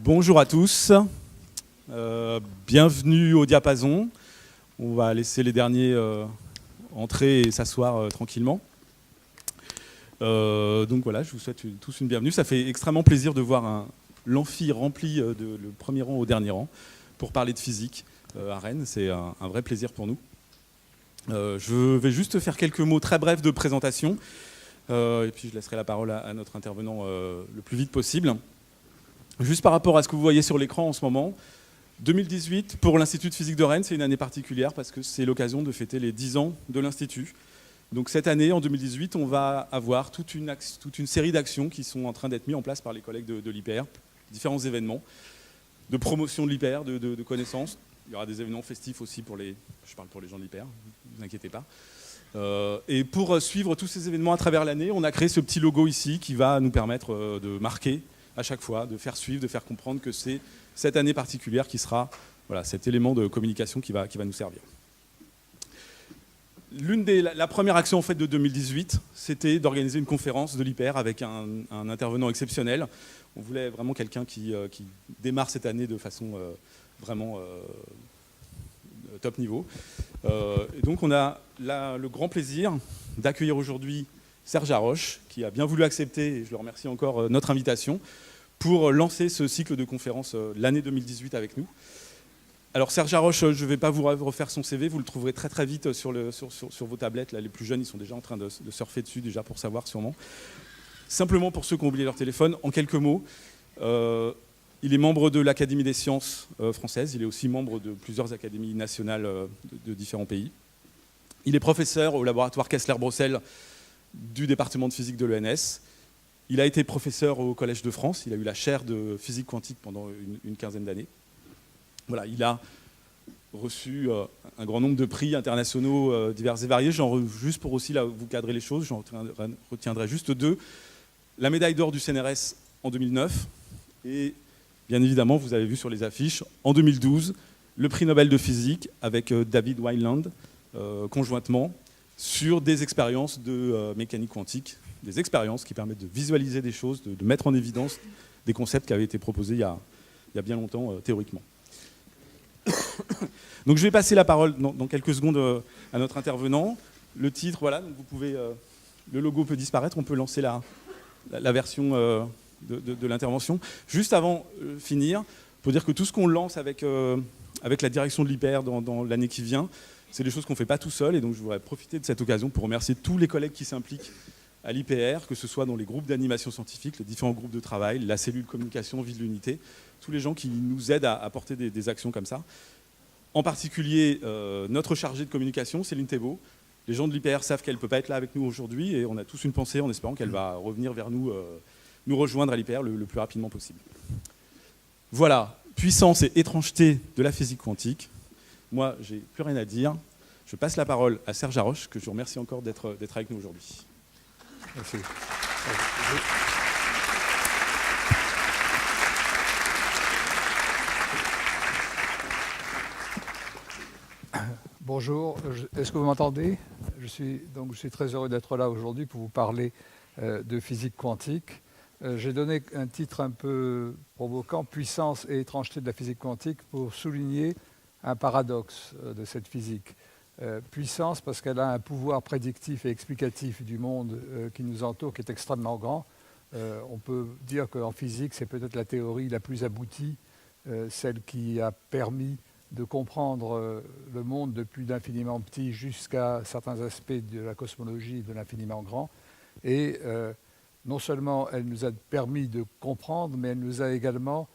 Bonjour à tous, bienvenue au Diapason. On va laisser les derniers entrer et s'asseoir tranquillement. Donc voilà, je vous souhaite tous une bienvenue. Ça fait extrêmement plaisir de voir l'amphi rempli le premier rang au dernier rang pour parler de physique à Rennes. C'est un vrai plaisir pour nous. Je vais juste faire quelques mots très brefs de présentation et puis je laisserai la parole à notre intervenant le plus vite possible. Juste par rapport à ce que vous voyez sur l'écran en ce moment, 2018 pour l'Institut de physique de Rennes, c'est une année particulière parce que c'est l'occasion de fêter les 10 ans de l'Institut. Donc cette année, en 2018, on va avoir toute une série d'actions qui sont en train d'être mises en place par les collègues de l'IPR, différents événements de promotion de l'IPR, de connaissances. Il y aura des événements festifs aussi je parle pour les gens de l'IPR, ne vous inquiétez pas. Et pour suivre tous ces événements à travers l'année, on a créé ce petit logo ici qui va nous permettre de marquer à chaque fois, de faire suivre, de faire comprendre que c'est cette année particulière qui sera cet élément de communication qui va nous servir. La première action en fait, de 2018, c'était d'organiser une conférence de l'IPR avec un intervenant exceptionnel. On voulait vraiment quelqu'un qui démarre cette année de façon vraiment top niveau. Et donc on a le grand plaisir d'accueillir aujourd'hui Serge Haroche, qui a bien voulu accepter, et je le remercie encore, notre invitation, pour lancer ce cycle de conférences l'année 2018 avec nous. Alors Serge Haroche, je ne vais pas vous refaire son CV, vous le trouverez très très vite sur vos tablettes. Là, les plus jeunes, ils sont déjà en train de surfer dessus, déjà pour savoir sûrement. Simplement pour ceux qui ont oublié leur téléphone, en quelques mots, il est membre de l'Académie des sciences françaises, il est aussi membre de plusieurs académies nationales de différents pays. Il est professeur au laboratoire Kessler-Brossel du département de physique de l'ENS. Il a été professeur au Collège de France, il a eu la chaire de physique quantique pendant une quinzaine d'années. Voilà, il a reçu un grand nombre de prix internationaux divers et variés. Juste pour aussi là, vous cadrer les choses, j'en retiendrai juste deux. La médaille d'or du CNRS en 2009 et bien évidemment, vous avez vu sur les affiches, en 2012, le prix Nobel de physique avec David Wineland conjointement sur des expériences de mécanique quantique, des expériences qui permettent de visualiser des choses, de mettre en évidence des concepts qui avaient été proposés il y a bien longtemps théoriquement. Donc je vais passer la parole dans quelques secondes à notre intervenant. Le titre, voilà, donc vous pouvez, le logo peut disparaître, on peut lancer la version de l'intervention. Juste avant de finir, pour dire que tout ce qu'on lance avec la direction de l'IPR dans l'année qui vient, c'est des choses qu'on ne fait pas tout seul, et donc je voudrais profiter de cette occasion pour remercier tous les collègues qui s'impliquent à l'IPR, que ce soit dans les groupes d'animation scientifique, les différents groupes de travail, la cellule communication, vie de l'unité, tous les gens qui nous aident à porter des actions comme ça. En particulier, notre chargée de communication, Céline Thébault. Les gens de l'IPR savent qu'elle ne peut pas être là avec nous aujourd'hui, et on a tous une pensée en espérant qu'elle va revenir vers nous, nous rejoindre à l'IPR le plus rapidement possible. Voilà, puissance et étrangeté de la physique quantique. Moi, j'ai plus rien à dire. Je passe la parole à Serge Haroche, que je vous remercie encore d'être avec nous aujourd'hui. Merci. Bonjour, est-ce que vous m'entendez ? Je suis très heureux d'être là aujourd'hui pour vous parler de physique quantique. J'ai donné un titre un peu provocant, puissance et étrangeté de la physique quantique, pour souligner un paradoxe de cette physique. Puissance parce qu'elle a un pouvoir prédictif et explicatif du monde qui nous entoure qui est extrêmement grand. On peut dire qu'en physique, c'est peut-être la théorie la plus aboutie, celle qui a permis de comprendre le monde depuis l'infiniment petit jusqu'à certains aspects de la cosmologie de l'infiniment grand. Et non seulement elle nous a permis de comprendre, mais elle nous a également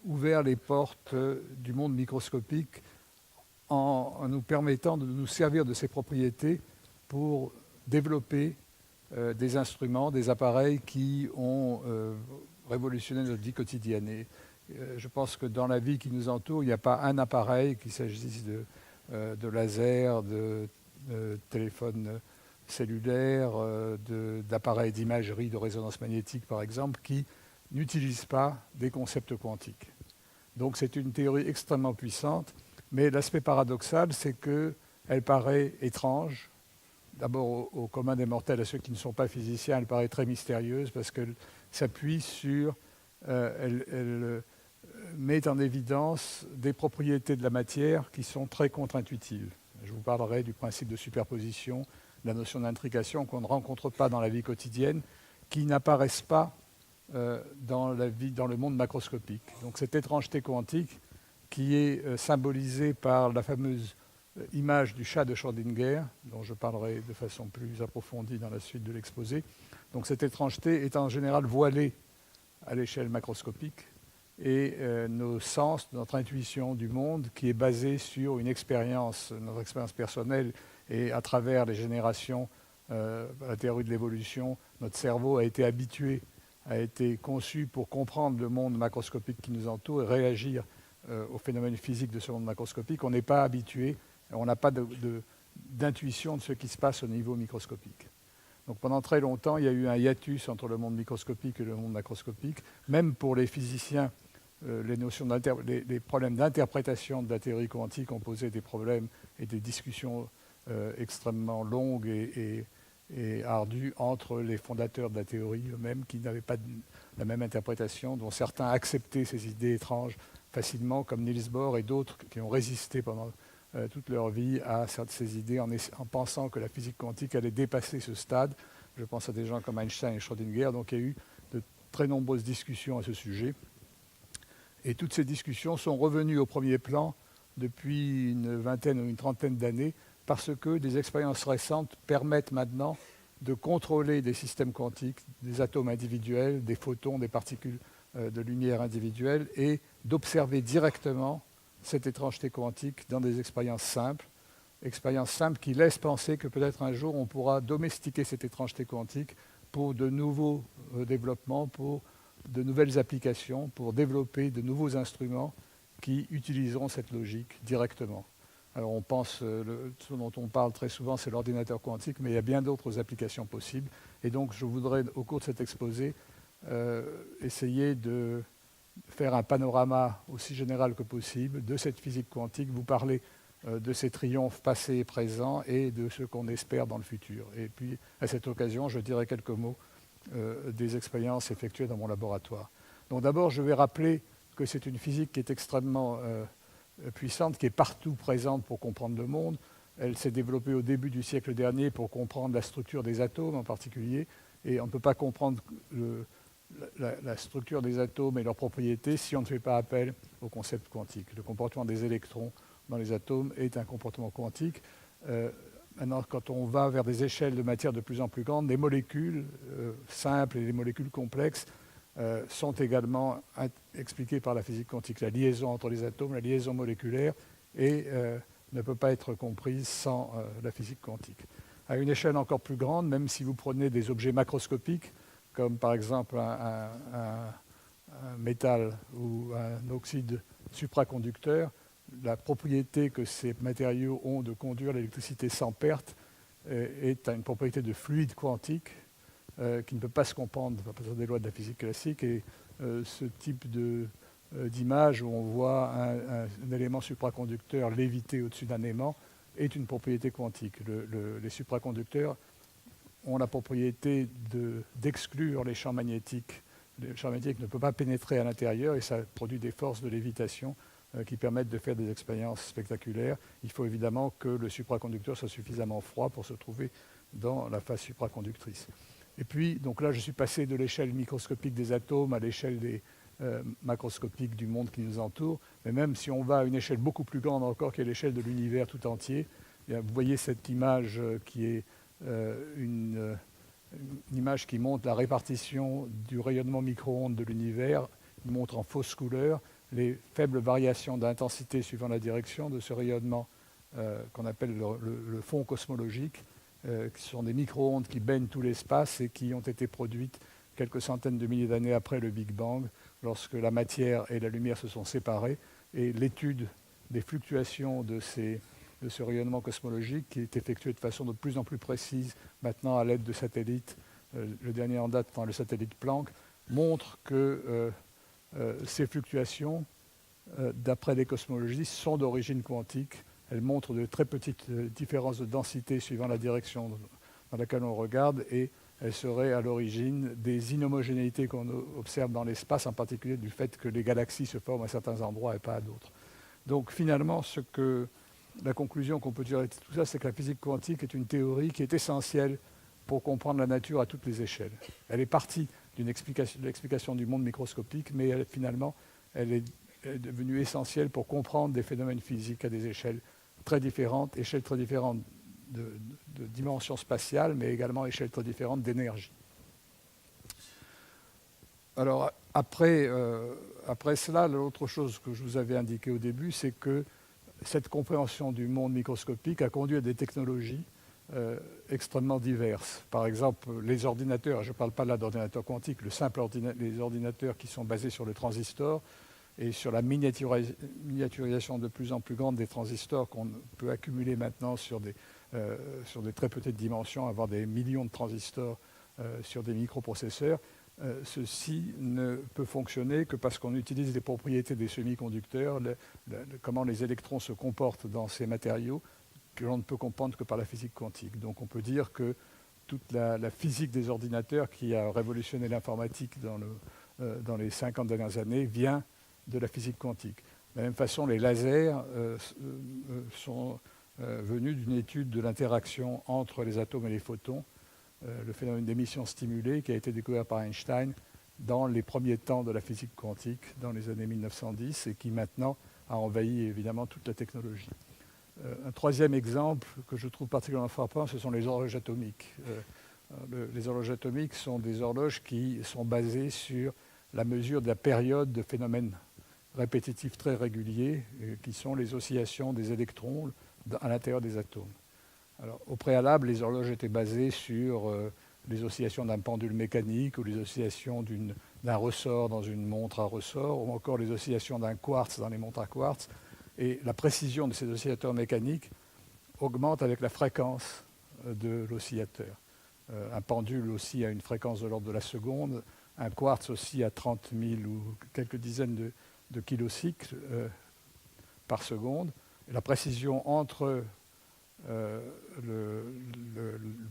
ouvert les portes du monde microscopique en nous permettant de nous servir de ses propriétés pour développer des instruments, des appareils qui ont révolutionné notre vie quotidienne. Et je pense que dans la vie qui nous entoure, il n'y a pas un appareil, qu'il s'agisse de laser, de téléphone cellulaire, d'appareils d'imagerie, de résonance magnétique par exemple, qui n'utilise pas des concepts quantiques. Donc c'est une théorie extrêmement puissante, mais l'aspect paradoxal, c'est qu'elle paraît étrange. D'abord au commun des mortels, à ceux qui ne sont pas physiciens, elle paraît très mystérieuse parce qu'elle s'appuie sur... elle met en évidence des propriétés de la matière qui sont très contre-intuitives. Je vous parlerai du principe de superposition, de la notion d'intrication qu'on ne rencontre pas dans la vie quotidienne, qui n'apparaissent pas dans le monde macroscopique. Donc cette étrangeté quantique qui est symbolisée par la fameuse image du chat de Schrödinger, dont je parlerai de façon plus approfondie dans la suite de l'exposé. Donc cette étrangeté est en général voilée à l'échelle macroscopique, et nos sens, notre intuition du monde, qui est basée sur une expérience, notre expérience personnelle, et à travers les générations, la théorie de l'évolution, notre cerveau a été habitué, a été conçu pour comprendre le monde macroscopique qui nous entoure et réagir aux phénomènes physiques de ce monde macroscopique. On n'est pas habitué, on n'a pas d'intuition de ce qui se passe au niveau microscopique. Donc pendant très longtemps, il y a eu un hiatus entre le monde microscopique et le monde macroscopique. Même pour les physiciens, les problèmes d'interprétation de la théorie quantique ont posé des problèmes et des discussions extrêmement longues et ardues entre les fondateurs de la théorie eux-mêmes, qui n'avaient pas la même interprétation, dont certains acceptaient ces idées étranges facilement, comme Niels Bohr et d'autres qui ont résisté pendant toute leur vie à ces idées en pensant que la physique quantique allait dépasser ce stade. Je pense à des gens comme Einstein et Schrödinger. Donc il y a eu de très nombreuses discussions à ce sujet. Et toutes ces discussions sont revenues au premier plan depuis une vingtaine ou une trentaine d'années parce que des expériences récentes permettent maintenant de contrôler des systèmes quantiques, des atomes individuels, des photons, des particules de lumière individuelles et d'observer directement cette étrangeté quantique dans des expériences simples qui laissent penser que peut-être un jour on pourra domestiquer cette étrangeté quantique pour de nouveaux développements, pour de nouvelles applications, pour développer de nouveaux instruments qui utiliseront cette logique directement. Alors on pense, ce dont on parle très souvent, c'est l'ordinateur quantique, mais il y a bien d'autres applications possibles. Et donc je voudrais, au cours de cet exposé, essayer de faire un panorama aussi général que possible de cette physique quantique, vous parler de ses triomphes passés et présents et de ce qu'on espère dans le futur. Et puis, à cette occasion, je dirai quelques mots des expériences effectuées dans mon laboratoire. Donc d'abord, je vais rappeler que c'est une physique qui est extrêmement puissante, qui est partout présente pour comprendre le monde. Elle s'est développée au début du siècle dernier pour comprendre la structure des atomes en particulier, et on ne peut pas comprendre la structure des atomes et leurs propriétés si on ne fait pas appel au concept quantique. Le comportement des électrons dans les atomes est un comportement quantique. Maintenant, quand on va vers des échelles de matière de plus en plus grandes, les molécules simples et les molécules complexes sont également expliquées par la physique quantique. La liaison entre les atomes, la liaison moléculaire, ne peut pas être comprise sans la physique quantique. À une échelle encore plus grande, même si vous prenez des objets macroscopiques, comme par exemple un métal ou un oxyde supraconducteur, la propriété que ces matériaux ont de conduire l'électricité sans perte est une propriété de fluide quantique qui ne peut pas se comprendre à partir des lois de la physique classique. Et ce type d'image où on voit un élément supraconducteur léviter au-dessus d'un aimant est une propriété quantique. Les supraconducteurs ont la propriété d'exclure les champs magnétiques. Le champ magnétique ne peut pas pénétrer à l'intérieur et ça produit des forces de lévitation qui permettent de faire des expériences spectaculaires. Il faut évidemment que le supraconducteur soit suffisamment froid pour se trouver dans la phase supraconductrice. Et puis, donc là, je suis passé de l'échelle microscopique des atomes à l'échelle macroscopique du monde qui nous entoure. Mais même si on va à une échelle beaucoup plus grande encore, qui est l'échelle de l'univers tout entier, vous voyez cette image qui est une image qui montre la répartition du rayonnement micro-ondes de l'univers. Il montre en fausse couleur les faibles variations d'intensité suivant la direction de ce rayonnement qu'on appelle le fond cosmologique, qui sont des micro-ondes qui baignent tout l'espace et qui ont été produites quelques centaines de milliers d'années après le Big Bang, lorsque la matière et la lumière se sont séparées. Et l'étude des fluctuations de ce rayonnement cosmologique, qui est effectué de façon de plus en plus précise maintenant à l'aide de satellites, le dernier en date étant le satellite Planck, montre que ces fluctuations, d'après les cosmologistes, sont d'origine quantique. Elles montrent de très petites différences de densité suivant la direction dans laquelle on regarde et elle serait à l'origine des inhomogénéités qu'on observe dans l'espace, en particulier du fait que les galaxies se forment à certains endroits et pas à d'autres. Donc finalement, la conclusion qu'on peut tirer de tout ça, c'est que la physique quantique est une théorie qui est essentielle pour comprendre la nature à toutes les échelles. Elle est partie de l'explication du monde microscopique, mais finalement, elle est devenue essentielle pour comprendre des phénomènes physiques à des échelles très différentes de dimension spatiale, mais également échelles très différentes d'énergie. Alors, après cela, l'autre chose que je vous avais indiqué au début, c'est que cette compréhension du monde microscopique a conduit à des technologies extrêmement diverses. Par exemple, les ordinateurs, je ne parle pas là d'ordinateurs quantiques, les ordinateurs qui sont basés sur le transistor et sur la miniaturisation de plus en plus grande des transistors qu'on peut accumuler maintenant sur des très petites dimensions, avoir des millions de transistors sur des microprocesseurs. Ceci ne peut fonctionner que parce qu'on utilise les propriétés des semi-conducteurs, comment les électrons se comportent dans ces matériaux, que l'on ne peut comprendre que par la physique quantique. Donc on peut dire que toute la physique des ordinateurs qui a révolutionné l'informatique dans les 50 dernières années vient de la physique quantique. De la même façon, les lasers sont venus d'une étude de l'interaction entre les atomes et les photons, le phénomène d'émission stimulée qui a été découvert par Einstein dans les premiers temps de la physique quantique, dans les années 1910, et qui maintenant a envahi évidemment toute la technologie. Un troisième exemple que je trouve particulièrement frappant, ce sont les horloges atomiques. Les horloges atomiques sont des horloges qui sont basées sur la mesure de la période de phénomènes répétitifs très réguliers, qui sont les oscillations des électrons à l'intérieur des atomes. Alors, au préalable, les horloges étaient basées sur les oscillations d'un pendule mécanique ou les oscillations d'un ressort dans une montre à ressort, ou encore les oscillations d'un quartz dans les montres à quartz. Et la précision de ces oscillateurs mécaniques augmente avec la fréquence de l'oscillateur. Un pendule oscille à une fréquence de l'ordre de la seconde, un quartz oscille à 30 000 ou quelques dizaines de kilocycles par seconde. Et la précision entre le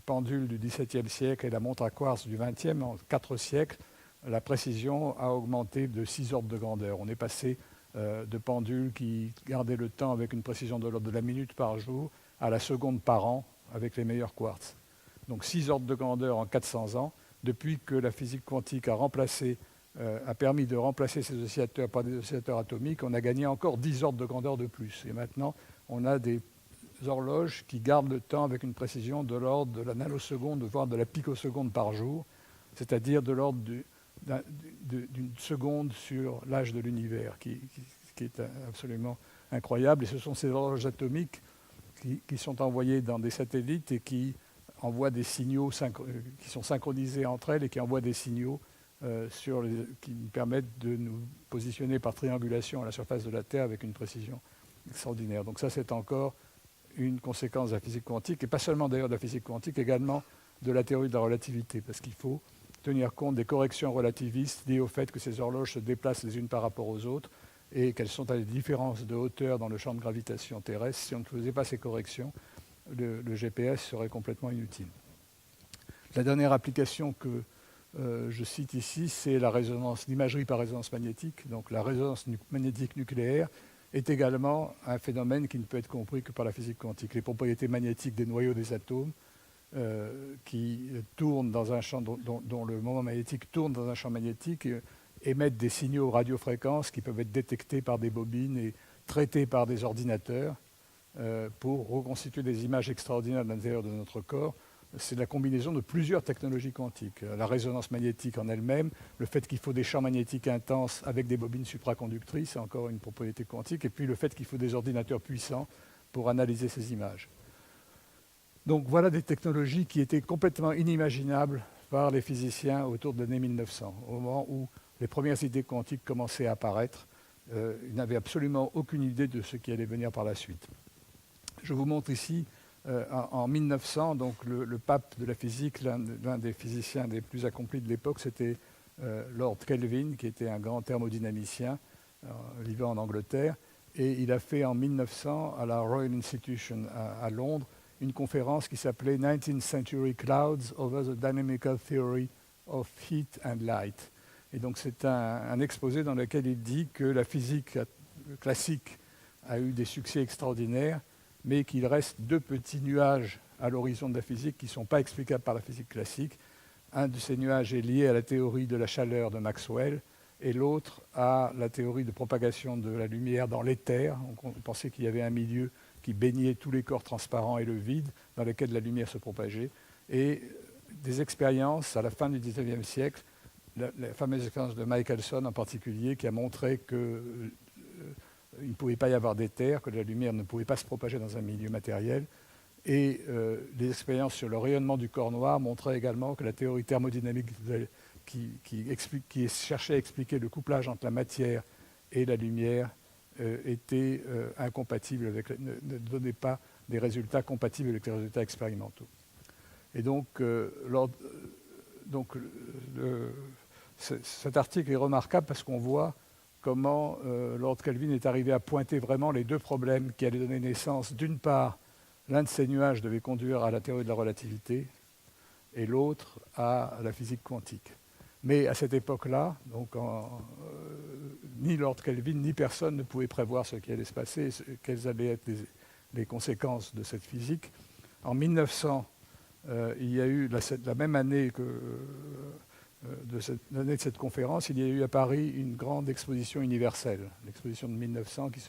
pendule du XVIIe siècle et la montre à quartz du XXe, en 4 siècles, la précision a augmenté de 6 ordres de grandeur. On est passé de pendules qui gardaient le temps avec une précision de l'ordre de la minute par jour à la seconde par an avec les meilleurs quartz. Donc 6 ordres de grandeur en 400 ans, depuis que la physique quantique a permis de remplacer ces oscillateurs par des oscillateurs atomiques, on a gagné encore 10 ordres de grandeur de plus. Et maintenant, on a des horloges qui gardent le temps avec une précision de l'ordre de la nanoseconde, voire de la picoseconde par jour, c'est-à-dire de l'ordre d'une seconde sur l'âge de l'univers, qui est absolument incroyable. Et ce sont ces horloges atomiques qui sont envoyées dans des satellites et qui envoient des signaux qui sont synchronisés entre elles et qui envoient des signaux qui nous permettent de nous positionner par triangulation à la surface de la Terre avec une précision extraordinaire. Donc ça, c'est encore une conséquence de la physique quantique, et pas seulement d'ailleurs de la physique quantique, également de la théorie de la relativité, parce qu'il faut tenir compte des corrections relativistes liées au fait que ces horloges se déplacent les unes par rapport aux autres et qu'elles sont à des différences de hauteur dans le champ de gravitation terrestre. Si on ne faisait pas ces corrections, le GPS serait complètement inutile. La dernière application que je cite ici, c'est l'imagerie par résonance magnétique. Donc la résonance magnétique nucléaire est également un phénomène qui ne peut être compris que par la physique quantique. Les propriétés magnétiques des noyaux des atomes qui tournent dans un champ dont le moment magnétique tourne dans un champ magnétique émettent des signaux radiofréquences qui peuvent être détectés par des bobines et traités par des ordinateurs pour reconstituer des images extraordinaires de l'intérieur de notre corps. C'est la combinaison de plusieurs technologies quantiques. La résonance magnétique en elle-même, le fait qu'il faut des champs magnétiques intenses avec des bobines supraconductrices, c'est encore une propriété quantique, et puis le fait qu'il faut des ordinateurs puissants pour analyser ces images. Donc voilà des technologies qui étaient complètement inimaginables par les physiciens autour de l'année 1900, au moment où les premières idées quantiques commençaient à apparaître. Ils n'avaient absolument aucune idée de ce qui allait venir par la suite. Je vous montre ici, en 1900, donc le pape de la physique, l'un des physiciens les plus accomplis de l'époque, c'était Lord Kelvin, qui était un grand thermodynamicien vivant en Angleterre. Et il a fait en 1900, à la Royal Institution à Londres, une conférence qui s'appelait 19th Century Clouds over the Dynamical Theory of Heat and Light. Et donc c'est un exposé dans lequel il dit que la physique classique a eu des succès extraordinaires, mais qu'il reste deux petits nuages à l'horizon de la physique qui ne sont pas explicables par la physique classique. Un de ces nuages est lié à la théorie de la chaleur de Maxwell, et l'autre à la théorie de propagation de la lumière dans l'éther. On pensait qu'il y avait un milieu qui baignait tous les corps transparents et le vide, dans lequel la lumière se propageait. Et des expériences à la fin du XIXe siècle, la fameuse expérience de Michelson en particulier, qui a montré qu'il ne pouvait pas y avoir d'éther, que la lumière ne pouvait pas se propager dans un milieu matériel. Et les expériences sur le rayonnement du corps noir montraient également que la théorie thermodynamique qui cherchait à expliquer le couplage entre la matière et la lumière était incompatible ne donnait pas des résultats compatibles avec les résultats expérimentaux. Et donc, cet article est remarquable parce qu'on voit comment Lord Kelvin est arrivé à pointer vraiment les deux problèmes qui allaient donner naissance. D'une part, l'un de ces nuages devait conduire à la théorie de la relativité et l'autre à la physique quantique. Mais à cette époque-là, ni Lord Kelvin ni personne ne pouvait prévoir ce qui allait se passer, quelles allaient être les conséquences de cette physique. En 1900, il y a eu, la même année l'année de cette conférence, il y a eu à Paris une grande exposition universelle, l'exposition de 1900 qui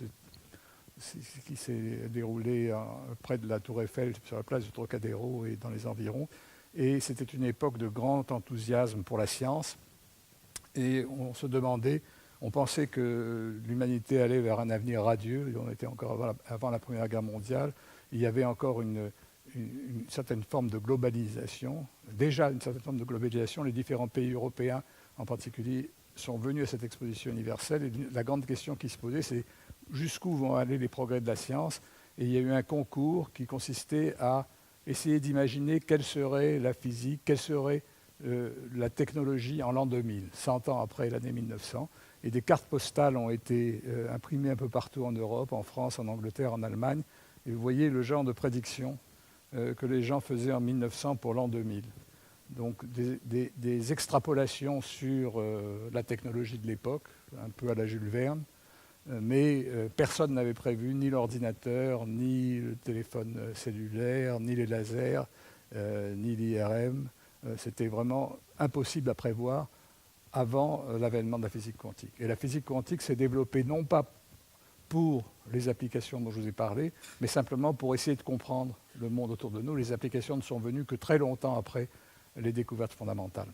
s'est déroulée près de la Tour Eiffel, sur la place du Trocadéro et dans les environs. Et c'était une époque de grand enthousiasme pour la science. Et on se demandait, on pensait que l'humanité allait vers un avenir radieux. On était encore avant la Première Guerre mondiale. Il y avait encore une certaine forme de globalisation. Déjà une certaine forme de globalisation. Les différents pays européens, en particulier, sont venus à cette exposition universelle. Et la grande question qui se posait, c'est jusqu'où vont aller les progrès de la science. Et il y a eu un concours qui consistait à essayer d'imaginer quelle serait la physique, quelle serait la technologie en l'an 2000, 100 ans après l'année 1900. Et des cartes postales ont été imprimées un peu partout en Europe, en France, en Angleterre, en Allemagne. Et vous voyez le genre de prédiction que les gens faisaient en 1900 pour l'an 2000. Donc des extrapolations sur la technologie de l'époque, un peu à la Jules Verne. Mais personne n'avait prévu ni l'ordinateur, ni le téléphone cellulaire, ni les lasers, ni l'IRM. C'était vraiment impossible à prévoir avant l'avènement de la physique quantique. Et la physique quantique s'est développée non pas pour les applications dont je vous ai parlé, mais simplement pour essayer de comprendre le monde autour de nous. Les applications ne sont venues que très longtemps après les découvertes fondamentales.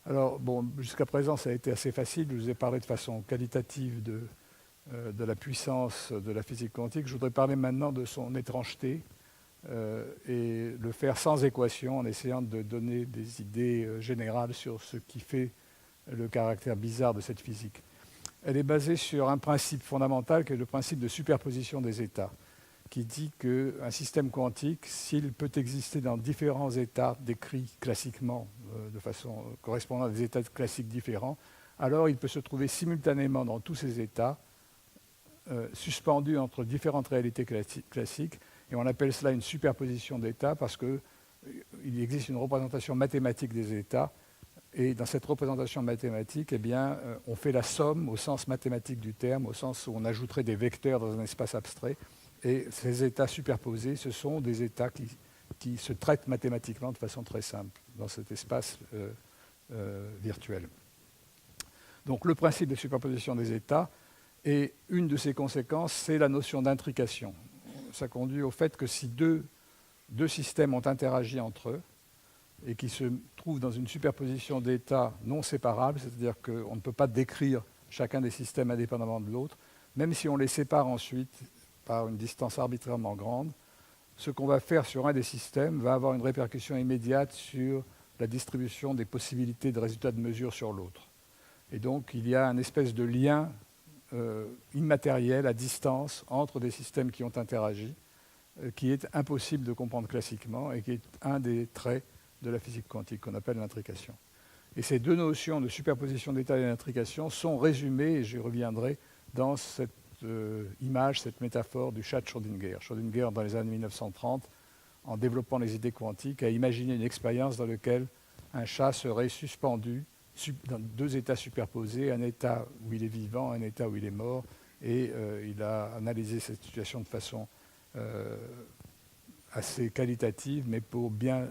Alors, bon, jusqu'à présent, ça a été assez facile. Je vous ai parlé de façon qualitative de la puissance de la physique quantique. Je voudrais parler maintenant de son étrangeté et le faire sans équation, en essayant de donner des idées générales sur ce qui fait le caractère bizarre de cette physique. Elle est basée sur un principe fondamental qui est le principe de superposition des états, qui dit qu'un système quantique, s'il peut exister dans différents états décrits classiquement de façon correspondant à des états classiques différents, alors il peut se trouver simultanément dans tous ces états suspendu entre différentes réalités classiques, et on appelle cela une superposition d'états parce qu'il existe une représentation mathématique des états, et dans cette représentation mathématique, eh bien, on fait la somme au sens mathématique du terme, au sens où on ajouterait des vecteurs dans un espace abstrait, et ces états superposés, ce sont des états qui se traitent mathématiquement de façon très simple dans cet espace virtuel. Donc le principe de superposition des états, et une de ses conséquences, c'est la notion d'intrication. Ça conduit au fait que si deux systèmes ont interagi entre eux et qui se trouvent dans une superposition d'états non séparables, c'est-à-dire qu'on ne peut pas décrire chacun des systèmes indépendamment de l'autre, même si on les sépare ensuite par une distance arbitrairement grande, ce qu'on va faire sur un des systèmes va avoir une répercussion immédiate sur la distribution des possibilités de résultats de mesure sur l'autre. Et donc il y a une espèce de lien immatériel à distance entre des systèmes qui ont interagi, qui est impossible de comprendre classiquement et qui est un des traits de la physique quantique qu'on appelle l'intrication. Et ces deux notions de superposition d'états et d'intrication sont résumées, et j'y reviendrai, dans cette image, cette métaphore du chat de Schrödinger. Schrödinger, dans les années 1930, en développant les idées quantiques, à imaginer une expérience dans laquelle un chat serait suspendu dans deux états superposés, un état où il est vivant, un état où il est mort, et il a analysé cette situation de façon assez qualitative, mais pour bien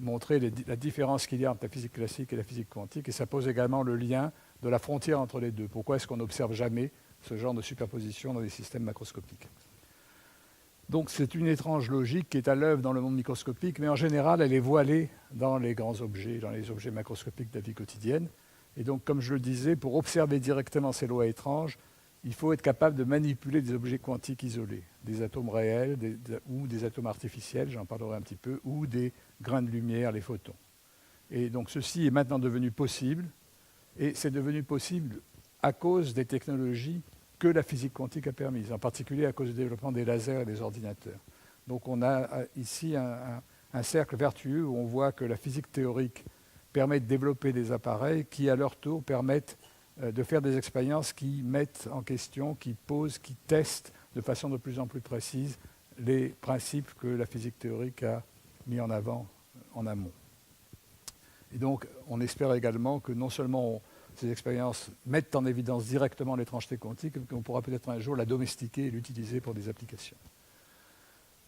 montrer la différence qu'il y a entre la physique classique et la physique quantique, et ça pose également le lien de la frontière entre les deux. Pourquoi est-ce qu'on n'observe jamais ce genre de superposition dans des systèmes macroscopiques? Donc c'est une étrange logique qui est à l'œuvre dans le monde microscopique, mais en général, elle est voilée dans les grands objets, dans les objets macroscopiques de la vie quotidienne. Et donc, comme je le disais, pour observer directement ces lois étranges, il faut être capable de manipuler des objets quantiques isolés, des atomes réels ou des atomes artificiels, j'en parlerai un petit peu, ou des grains de lumière, les photons. Et donc ceci est maintenant devenu possible, et c'est devenu possible à cause des technologies que la physique quantique a permises, en particulier à cause du développement des lasers et des ordinateurs. Donc on a ici un cercle vertueux où on voit que la physique théorique permet de développer des appareils qui, à leur tour, permettent de faire des expériences qui mettent en question, qui posent, qui testent de façon de plus en plus précise les principes que la physique théorique a mis en avant en amont. Et donc, on espère également que non seulement ces expériences mettent en évidence directement l'étrangeté quantique, mais qu'on pourra peut-être un jour la domestiquer et l'utiliser pour des applications.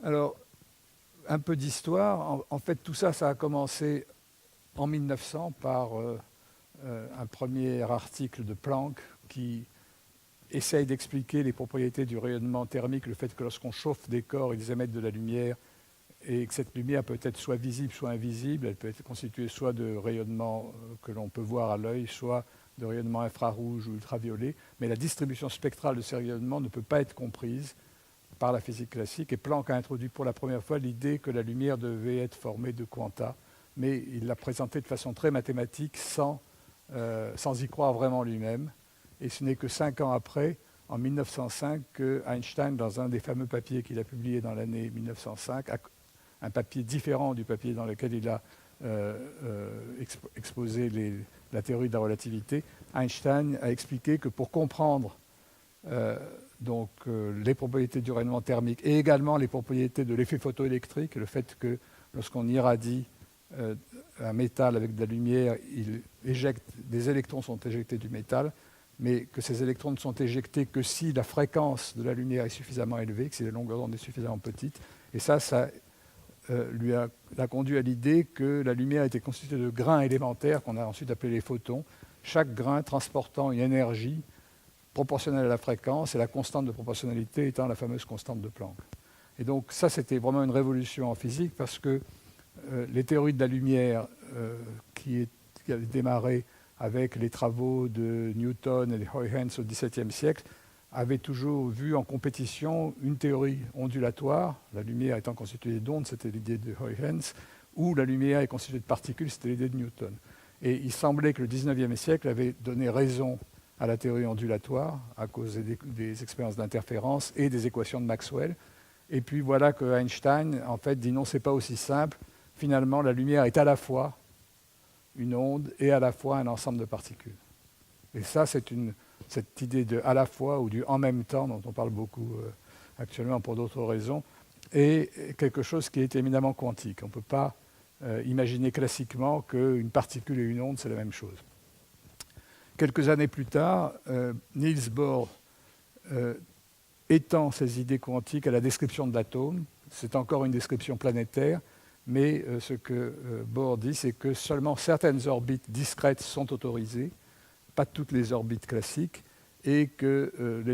Alors, un peu d'histoire. En fait, tout ça, ça a commencé en 1900 par un premier article de Planck qui essaye d'expliquer les propriétés du rayonnement thermique, le fait que lorsqu'on chauffe des corps, ils émettent de la lumière, et que cette lumière peut être soit visible, soit invisible. Elle peut être constituée soit de rayonnement que l'on peut voir à l'œil, soit de rayonnement infrarouge ou ultraviolet. Mais la distribution spectrale de ces rayonnements ne peut pas être comprise par la physique classique. Et Planck a introduit pour la première fois l'idée que la lumière devait être formée de quanta. Mais il l'a présenté de façon très mathématique, sans y croire vraiment lui-même. Et ce n'est que 5 ans après, en 1905, que Einstein, dans un des fameux papiers qu'il a publié dans l'année 1905, un papier différent du papier dans lequel il a exposé la théorie de la relativité, Einstein a expliqué que pour comprendre les propriétés du rayonnement thermique et également les propriétés de l'effet photoélectrique, le fait que lorsqu'on irradie un métal avec de la lumière, des électrons sont éjectés du métal, mais que ces électrons ne sont éjectés que si la fréquence de la lumière est suffisamment élevée, que si la longueur d'onde est suffisamment petite. Et ça l'a conduit à l'idée que la lumière était constituée de grains élémentaires qu'on a ensuite appelés les photons, chaque grain transportant une énergie proportionnelle à la fréquence et la constante de proportionnalité étant la fameuse constante de Planck. Et donc ça, c'était vraiment une révolution en physique parce que les théories de la lumière qui avaient démarré avec les travaux de Newton et de Huygens au XVIIe siècle avaient toujours vu en compétition une théorie ondulatoire, la lumière étant constituée d'ondes, c'était l'idée de Huygens, ou la lumière est constituée de particules, c'était l'idée de Newton. Et il semblait que le XIXe siècle avait donné raison à la théorie ondulatoire à cause des expériences d'interférence et des équations de Maxwell. Et puis voilà que Einstein, en fait, dit non, c'est pas aussi simple. Finalement, la lumière est à la fois une onde et à la fois un ensemble de particules. Et ça, cette idée de à la fois ou du en même temps, dont on parle beaucoup actuellement pour d'autres raisons, est quelque chose qui est éminemment quantique. On ne peut pas imaginer classiquement qu'une particule et une onde, c'est la même chose. Quelques années plus tard, Niels Bohr étend ses idées quantiques à la description de l'atome. C'est encore une description planétaire, mais ce que Bohr dit, c'est que seulement certaines orbites discrètes sont autorisées, pas toutes les orbites classiques, et que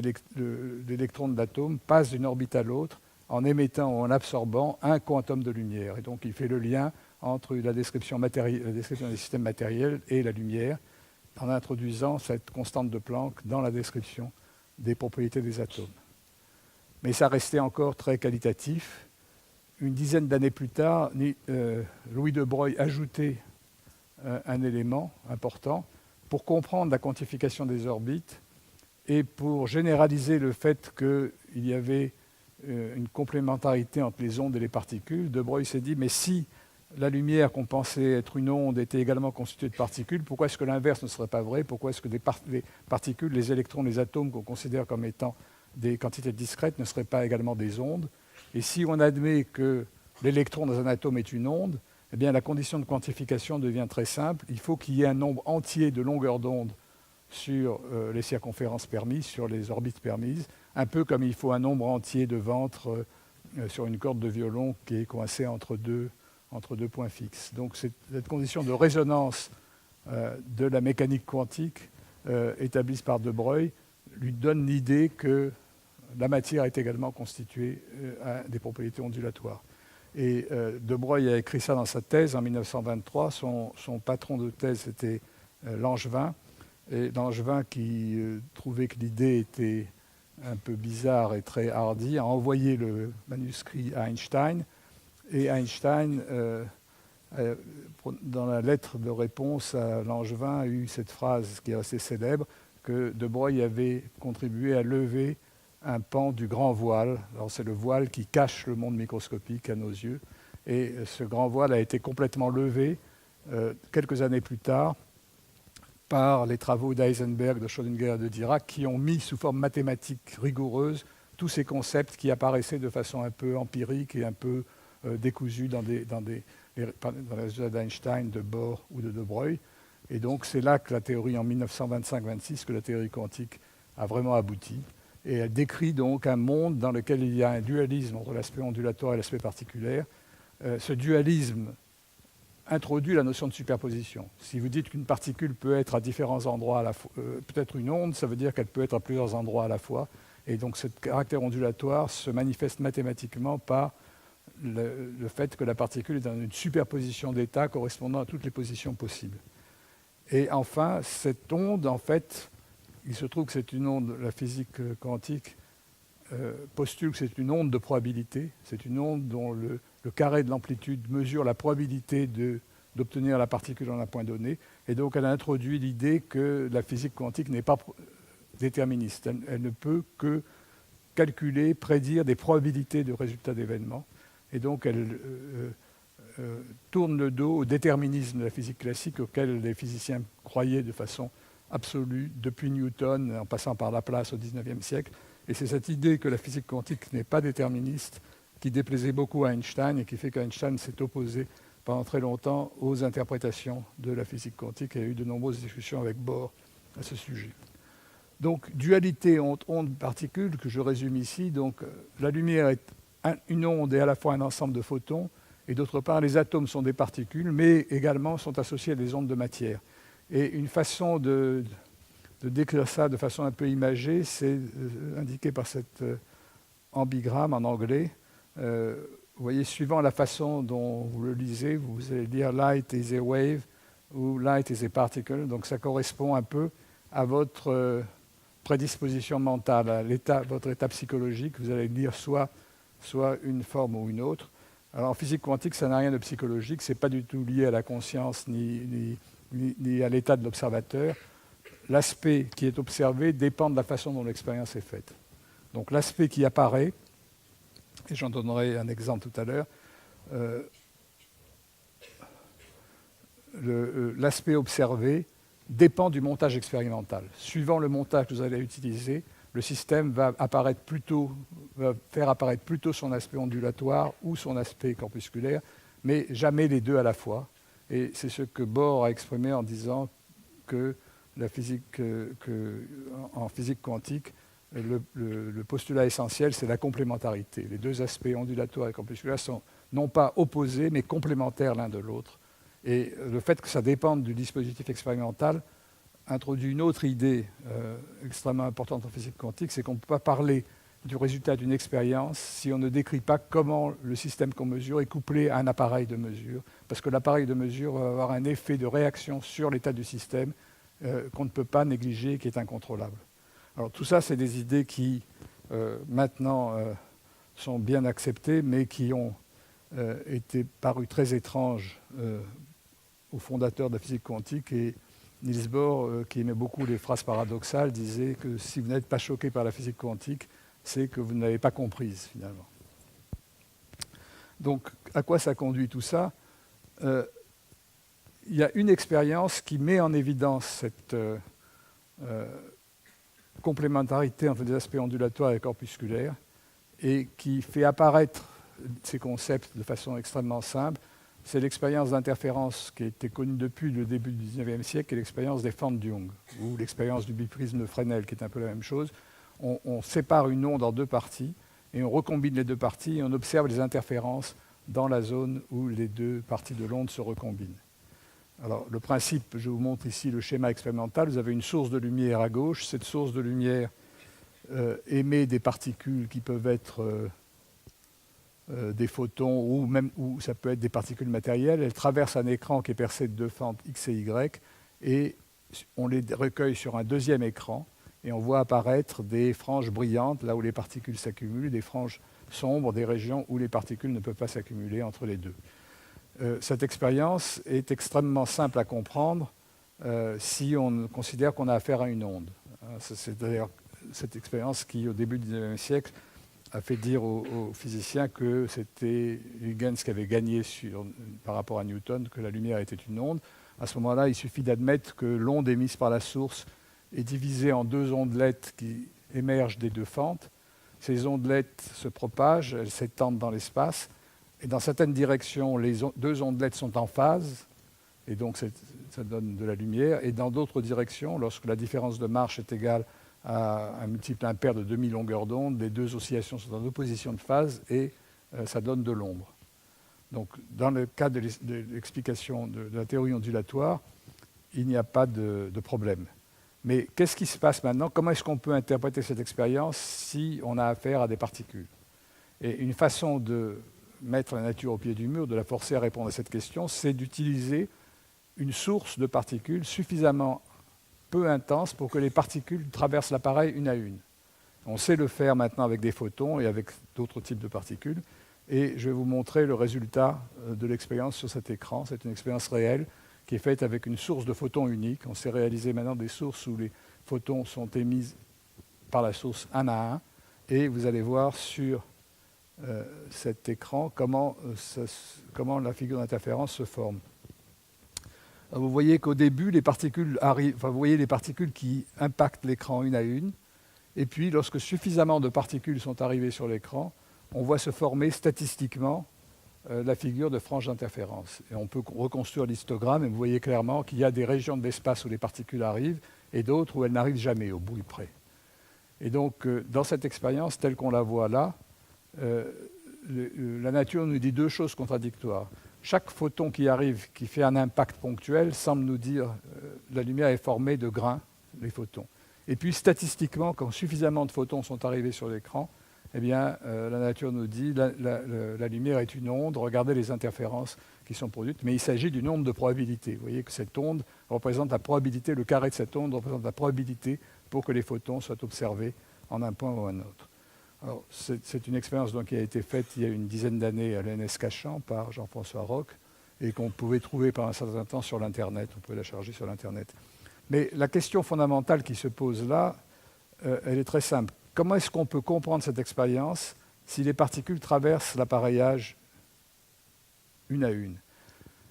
l'électron de l'atome passe d'une orbite à l'autre en émettant ou en absorbant un quantum de lumière. Et donc il fait le lien entre la description des systèmes matériels et la lumière, en introduisant cette constante de Planck dans la description des propriétés des atomes. Mais ça restait encore très qualitatif. Une dizaine d'années plus tard, Louis de Broglie ajoutait un élément important pour comprendre la quantification des orbites et pour généraliser le fait qu'il y avait une complémentarité entre les ondes et les particules. De Broglie s'est dit, mais si la lumière qu'on pensait être une onde était également constituée de particules, pourquoi est-ce que l'inverse ne serait pas vrai? Pourquoi est-ce que les particules, les électrons, les atomes qu'on considère comme étant des quantités discrètes ne seraient pas également des ondes? Et si on admet que l'électron dans un atome est une onde, eh bien, la condition de quantification devient très simple. Il faut qu'il y ait un nombre entier de longueurs d'onde sur les circonférences permises, sur les orbites permises, un peu comme il faut un nombre entier de ventres sur une corde de violon qui est coincée entre deux points fixes. Donc cette condition de résonance de la mécanique quantique établie par de Broglie lui donne l'idée que la matière est également constituée à des propriétés ondulatoires. Et de Broglie a écrit ça dans sa thèse en 1923. Son patron de thèse, c'était Langevin. Et Langevin, qui trouvait que l'idée était un peu bizarre et très hardie, a envoyé le manuscrit à Einstein. Et Einstein, dans la lettre de réponse à Langevin, a eu cette phrase qui est assez célèbre, que de Broglie avait contribué à lever un pan du grand voile. Alors c'est le voile qui cache le monde microscopique à nos yeux. Et ce grand voile a été complètement levé quelques années plus tard par les travaux d'Heisenberg, de Schrödinger et de Dirac, qui ont mis sous forme mathématique rigoureuse tous ces concepts qui apparaissaient de façon un peu empirique et un peu décousus dans les résultats d'Einstein, de Bohr ou de Broglie. Et donc c'est là que la théorie, en 1925-26, que la théorie quantique a vraiment abouti. Et elle décrit donc un monde dans lequel il y a un dualisme entre l'aspect ondulatoire et l'aspect particulaire. Ce dualisme introduit la notion de superposition. Si vous dites qu'une particule peut être à différents endroits à la fois, peut-être une onde, ça veut dire qu'elle peut être à plusieurs endroits à la fois. Et donc ce caractère ondulatoire se manifeste mathématiquement par le fait que la particule est dans une superposition d'états correspondant à toutes les positions possibles. Et enfin, cette onde, en fait, il se trouve que c'est une onde, la physique quantique postule que c'est une onde de probabilité, c'est une onde dont le carré de l'amplitude mesure la probabilité d'obtenir la particule en un point donné, et donc elle a introduit l'idée que la physique quantique n'est pas déterministe, elle ne peut que calculer, prédire des probabilités de résultats d'événements, et donc elle tourne le dos au déterminisme de la physique classique auquel les physiciens croyaient de façon absolue depuis Newton en passant par Laplace au XIXe siècle. Et c'est cette idée que la physique quantique n'est pas déterministe qui déplaisait beaucoup à Einstein et qui fait qu'Einstein s'est opposé pendant très longtemps aux interprétations de la physique quantique. Il y a eu de nombreuses discussions avec Bohr à ce sujet. Donc, dualité entre onde-particule, que je résume ici. Donc, la lumière est une onde et à la fois un ensemble de photons. Et d'autre part, les atomes sont des particules, mais également sont associés à des ondes de matière. Et une façon de décrire ça de façon un peu imagée, c'est indiqué par cet ambigramme en anglais. Vous voyez, suivant la façon dont vous le lisez, vous allez dire « light is a wave » ou « light is a particle ». Donc ça correspond un peu à votre prédisposition mentale, à votre état psychologique. Vous allez lire soit une forme ou une autre. Alors en physique quantique, ça n'a rien de psychologique, ce n'est pas du tout lié à la conscience ni à l'état de l'observateur. L'aspect qui est observé dépend de la façon dont l'expérience est faite. Donc l'aspect qui apparaît, et j'en donnerai un exemple tout à l'heure, l'aspect observé dépend du montage expérimental. Suivant le montage que vous allez utiliser, le système va faire apparaître plutôt son aspect ondulatoire ou son aspect corpusculaire, mais jamais les deux à la fois. Et c'est ce que Bohr a exprimé en disant que en physique quantique, le postulat essentiel, c'est la complémentarité. Les deux aspects ondulatoires et corpusculaires sont non pas opposés, mais complémentaires l'un de l'autre. Et le fait que ça dépende du dispositif expérimental introduit une autre idée extrêmement importante en physique quantique, c'est qu'on ne peut pas parler du résultat d'une expérience si on ne décrit pas comment le système qu'on mesure est couplé à un appareil de mesure, parce que l'appareil de mesure va avoir un effet de réaction sur l'état du système qu'on ne peut pas négliger et qui est incontrôlable. Alors tout ça, c'est des idées qui maintenant sont bien acceptées, mais qui ont été parues très étranges aux fondateurs de la physique quantique. Et Niels Bohr, qui aimait beaucoup les phrases paradoxales, disait que si vous n'êtes pas choqué par la physique quantique, c'est que vous ne l'avez pas comprise, finalement. Donc, à quoi ça conduit tout ça ? Il y a une expérience qui met en évidence cette complémentarité entre des aspects ondulatoires et corpusculaires et qui fait apparaître ces concepts de façon extrêmement simple. C'est l'expérience d'interférence qui a été connue depuis le début du XIXe siècle, et l'expérience des fentes Young, ou l'expérience du biprisme de Fresnel, qui est un peu la même chose. On sépare une onde en deux parties, et on recombine les deux parties, et on observe les interférences dans la zone où les deux parties de l'onde se recombinent. Alors, le principe, je vous montre ici le schéma expérimental. Vous avez une source de lumière à gauche. Cette source de lumière émet des particules qui peuvent être des photons ou ça peut être des particules matérielles. Elle traverse un écran qui est percé de deux fentes X et Y, et on les recueille sur un deuxième écran, et on voit apparaître des franges brillantes, là où les particules s'accumulent, des franges sombres, des régions où les particules ne peuvent pas s'accumuler entre les deux. Cette expérience est extrêmement simple à comprendre si on considère qu'on a affaire à une onde. C'est d'ailleurs cette expérience qui, au début du XIXe siècle, a fait dire aux physiciens que c'était Huygens qui avait gagné par rapport à Newton, que la lumière était une onde. À ce moment-là, il suffit d'admettre que l'onde émise par la source est divisée en deux ondelettes qui émergent des deux fentes. Ces ondelettes se propagent, elles s'étendent dans l'espace, et dans certaines directions, les deux ondelettes sont en phase, et donc ça donne de la lumière. Et dans d'autres directions, lorsque la différence de marche est égale à un multiple impair de demi-longueur d'onde, les deux oscillations sont en opposition de phase, et ça donne de l'ombre. Donc, dans le cas de l'explication de la théorie ondulatoire, il n'y a pas de problème. Mais qu'est-ce qui se passe maintenant? Comment est-ce qu'on peut interpréter cette expérience si on a affaire à des particules? Et une façon de mettre la nature au pied du mur, de la forcer à répondre à cette question, c'est d'utiliser une source de particules suffisamment peu intense pour que les particules traversent l'appareil une à une. On sait le faire maintenant avec des photons et avec d'autres types de particules. Et je vais vous montrer le résultat de l'expérience sur cet écran. C'est une expérience réelle qui est faite avec une source de photons unique. On sait réaliser maintenant des sources où les photons sont émis par la source un à un. Et vous allez voir sur cet écran comment la figure d'interférence se forme. Vous voyez qu'au début, les particules arrivent, vous voyez les particules qui impactent l'écran une à une. Et puis, lorsque suffisamment de particules sont arrivées sur l'écran, on voit se former statistiquement la figure de frange d'interférence. Et on peut reconstruire l'histogramme, et vous voyez clairement qu'il y a des régions de l'espace où les particules arrivent, et d'autres où elles n'arrivent jamais, au bout près. Et donc, dans cette expérience, telle qu'on la voit là, la nature nous dit deux choses contradictoires. Chaque photon qui arrive, qui fait un impact ponctuel, semble nous dire la lumière est formée de grains, les photons. Et puis statistiquement, quand suffisamment de photons sont arrivés sur l'écran, eh bien, la nature nous dit la lumière est une onde, regardez les interférences qui sont produites, mais il s'agit d'une onde de probabilité. Vous voyez que cette onde représente la probabilité, le carré de cette onde représente la probabilité pour que les photons soient observés en un point ou un autre. Alors, c'est une expérience donc, qui a été faite il y a une dizaine d'années à l'ENS Cachan par Jean-François Roch et qu'on pouvait trouver par un certain temps sur l'Internet. On pouvait la charger sur l'Internet. Mais la question fondamentale qui se pose là, elle est très simple. Comment est-ce qu'on peut comprendre cette expérience si les particules traversent l'appareillage une à une?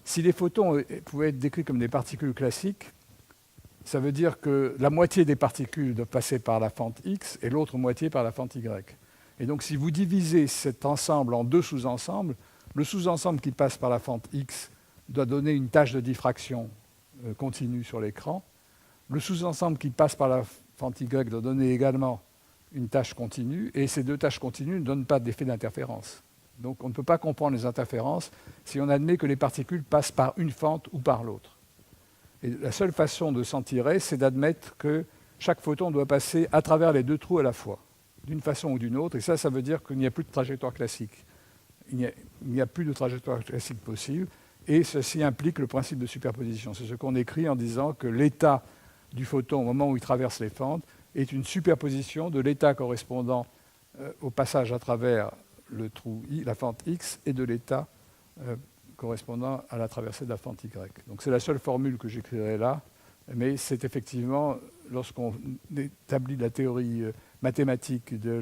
Si les photons pouvaient être décrits comme des particules classiques, ça veut dire que la moitié des particules doivent passer par la fente X et l'autre moitié par la fente Y. Et donc si vous divisez cet ensemble en deux sous-ensembles, le sous-ensemble qui passe par la fente X doit donner une tâche de diffraction continue sur l'écran. Le sous-ensemble qui passe par la fente Y doit donner également une tâche continue, et ces deux tâches continues ne donnent pas d'effet d'interférence. Donc on ne peut pas comprendre les interférences si on admet que les particules passent par une fente ou par l'autre. Et la seule façon de s'en tirer, c'est d'admettre que chaque photon doit passer à travers les deux trous à la fois, d'une façon ou d'une autre, et ça veut dire qu'il n'y a plus de trajectoire classique. Il n'y a plus de trajectoire classique possible, et ceci implique le principe de superposition. C'est ce qu'on écrit en disant que l'état du photon au moment où il traverse les fentes est une superposition de l'état correspondant au passage à travers le trou la fente X et de l'état correspondant à la traversée de la fente Y. Donc c'est la seule formule que j'écrirai là, mais c'est effectivement, lorsqu'on établit la théorie mathématique de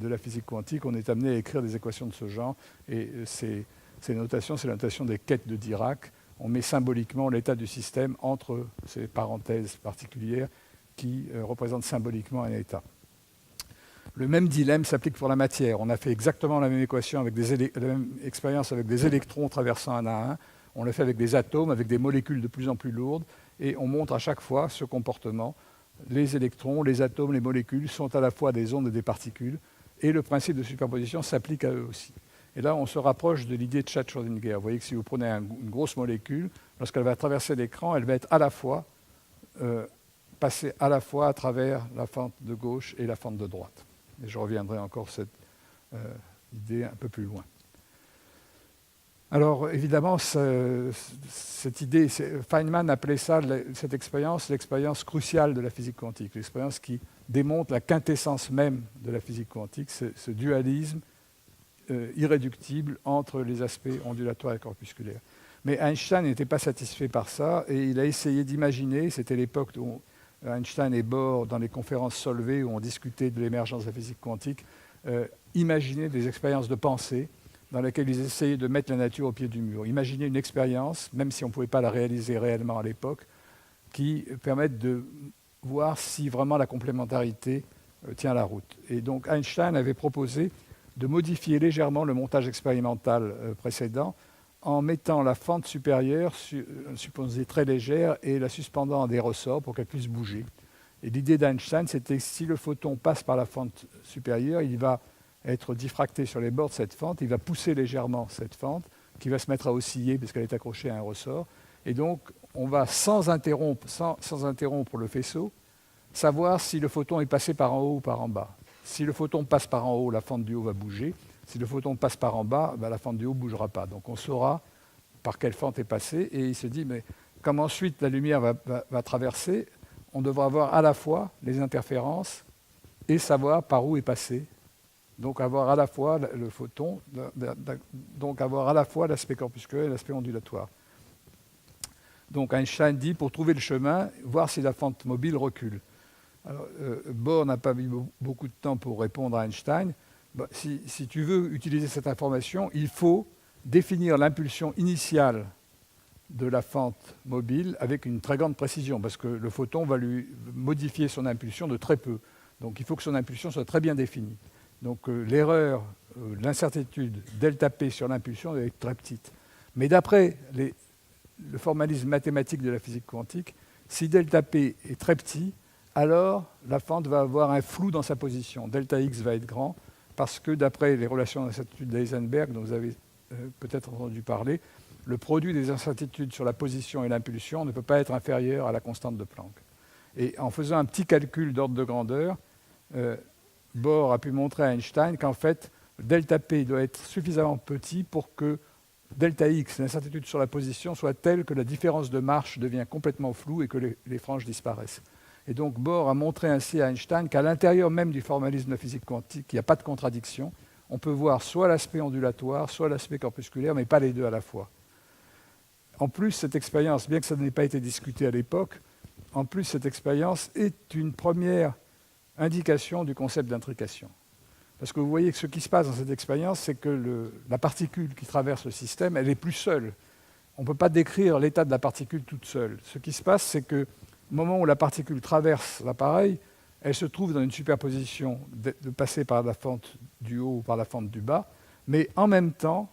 la physique quantique, on est amené à écrire des équations de ce genre, et ces notations, c'est la notation des quêtes de Dirac. On met symboliquement l'état du système entre ces parenthèses particulières qui représentent symboliquement un état. Le même dilemme s'applique pour la matière. On a fait exactement la même équation, la même expérience avec des électrons traversant un à un. On l'a fait avec des atomes, avec des molécules de plus en plus lourdes, et on montre à chaque fois ce comportement. Les électrons, les atomes, les molécules sont à la fois des ondes et des particules, et le principe de superposition s'applique à eux aussi. Et là, on se rapproche de l'idée de chat Schrödinger. Vous voyez que si vous prenez une grosse molécule, lorsqu'elle va traverser l'écran, elle va être passer à la fois à travers la fente de gauche et la fente de droite. Et je reviendrai encore sur cette idée un peu plus loin. Alors, évidemment, cette idée, Feynman appelait cette expérience l'expérience cruciale de la physique quantique, l'expérience qui démontre la quintessence même de la physique quantique, ce dualisme irréductible entre les aspects ondulatoires et corpusculaires. Mais Einstein n'était pas satisfait par ça, et il a essayé d'imaginer, c'était l'époque où Einstein et Bohr, dans les conférences Solvay, où on discutait de l'émergence de la physique quantique, imaginer des expériences de pensée dans lesquelles ils essayaient de mettre la nature au pied du mur. Imaginer une expérience, même si on ne pouvait pas la réaliser réellement à l'époque, qui permette de voir si vraiment la complémentarité tient la route. Et donc Einstein avait proposé de modifier légèrement le montage expérimental précédent en mettant la fente supérieure, supposée très légère, et la suspendant à des ressorts pour qu'elle puisse bouger. Et l'idée d'Einstein, c'était que si le photon passe par la fente supérieure, il va être diffracté sur les bords de cette fente, il va pousser légèrement cette fente, qui va se mettre à osciller parce qu'elle est accrochée à un ressort. Et donc, on va sans interrompre le faisceau, savoir si le photon est passé par en haut ou par en bas. Si le photon passe par en haut, la fente du haut va bouger. Si le photon passe par en bas, la fente du haut ne bougera pas. Donc on saura par quelle fente est passée. Et il se dit, mais comme ensuite la lumière va traverser, on devra avoir à la fois les interférences et savoir par où est passé. Donc avoir à la fois le photon, donc avoir à la fois l'aspect corpusculaire et l'aspect ondulatoire. Donc Einstein dit, pour trouver le chemin, voir si la fente mobile recule. Alors, Bohr n'a pas eu beaucoup de temps pour répondre à Einstein. Si tu veux utiliser cette information, il faut définir l'impulsion initiale de la fente mobile avec une très grande précision, parce que le photon va lui modifier son impulsion de très peu. Donc il faut que son impulsion soit très bien définie. Donc l'erreur, l'incertitude delta P sur l'impulsion doit être très petite. Mais d'après le formalisme mathématique de la physique quantique, si delta P est très petit, alors la fente va avoir un flou dans sa position. Delta X va être grand, parce que d'après les relations d'incertitude d'Heisenberg, dont vous avez peut-être entendu parler, le produit des incertitudes sur la position et l'impulsion ne peut pas être inférieur à la constante de Planck. Et en faisant un petit calcul d'ordre de grandeur, Bohr a pu montrer à Einstein qu'en fait, delta P doit être suffisamment petit pour que delta X, l'incertitude sur la position, soit telle que la différence de marche devient complètement floue et que les franges disparaissent. Et donc Bohr a montré ainsi à Einstein qu'à l'intérieur même du formalisme de la physique quantique, il n'y a pas de contradiction. On peut voir soit l'aspect ondulatoire, soit l'aspect corpusculaire, mais pas les deux à la fois. En plus, cette expérience, bien que ça n'ait pas été discuté à l'époque, en plus, cette expérience est une première indication du concept d'intrication. Parce que vous voyez que ce qui se passe dans cette expérience, c'est que la particule qui traverse le système, elle est plus seule. On ne peut pas décrire l'état de la particule toute seule. Ce qui se passe, c'est que au moment où la particule traverse l'appareil, elle se trouve dans une superposition de passer par la fente du haut ou par la fente du bas, mais en même temps,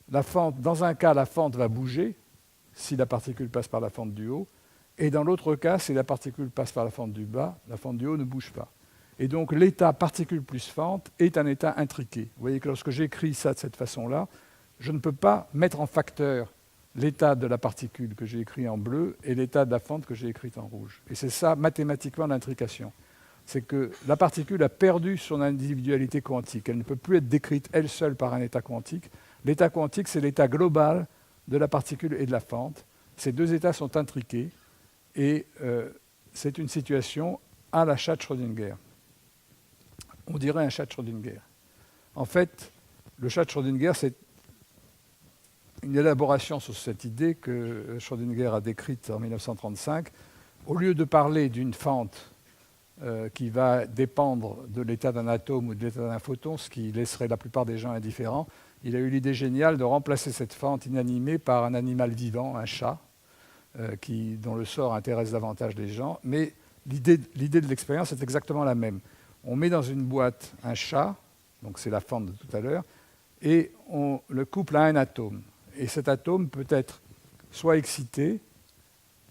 dans un cas, la fente va bouger si la particule passe par la fente du haut, et dans l'autre cas, si la particule passe par la fente du bas, la fente du haut ne bouge pas. Et donc l'état particule plus fente est un état intriqué. Vous voyez que lorsque j'écris ça de cette façon-là, je ne peux pas mettre en facteur l'état de la particule que j'ai écrit en bleu et l'état de la fente que j'ai écrite en rouge. Et c'est ça, mathématiquement, l'intrication. C'est que la particule a perdu son individualité quantique. Elle ne peut plus être décrite elle seule par un état quantique. L'état quantique, c'est l'état global de la particule et de la fente. Ces deux états sont intriqués et c'est une situation à la chat Schrödinger. On dirait un chat Schrödinger. En fait, le chat Schrödinger, c'est une élaboration sur cette idée que Schrödinger a décrite en 1935. Au lieu de parler d'une fente qui va dépendre de l'état d'un atome ou de l'état d'un photon, ce qui laisserait la plupart des gens indifférents, il a eu l'idée géniale de remplacer cette fente inanimée par un animal vivant, un chat, dont le sort intéresse davantage les gens. Mais l'idée de l'expérience est exactement la même. On met dans une boîte un chat, donc c'est la fente de tout à l'heure, et on le couple à un atome. Et cet atome peut être soit excité,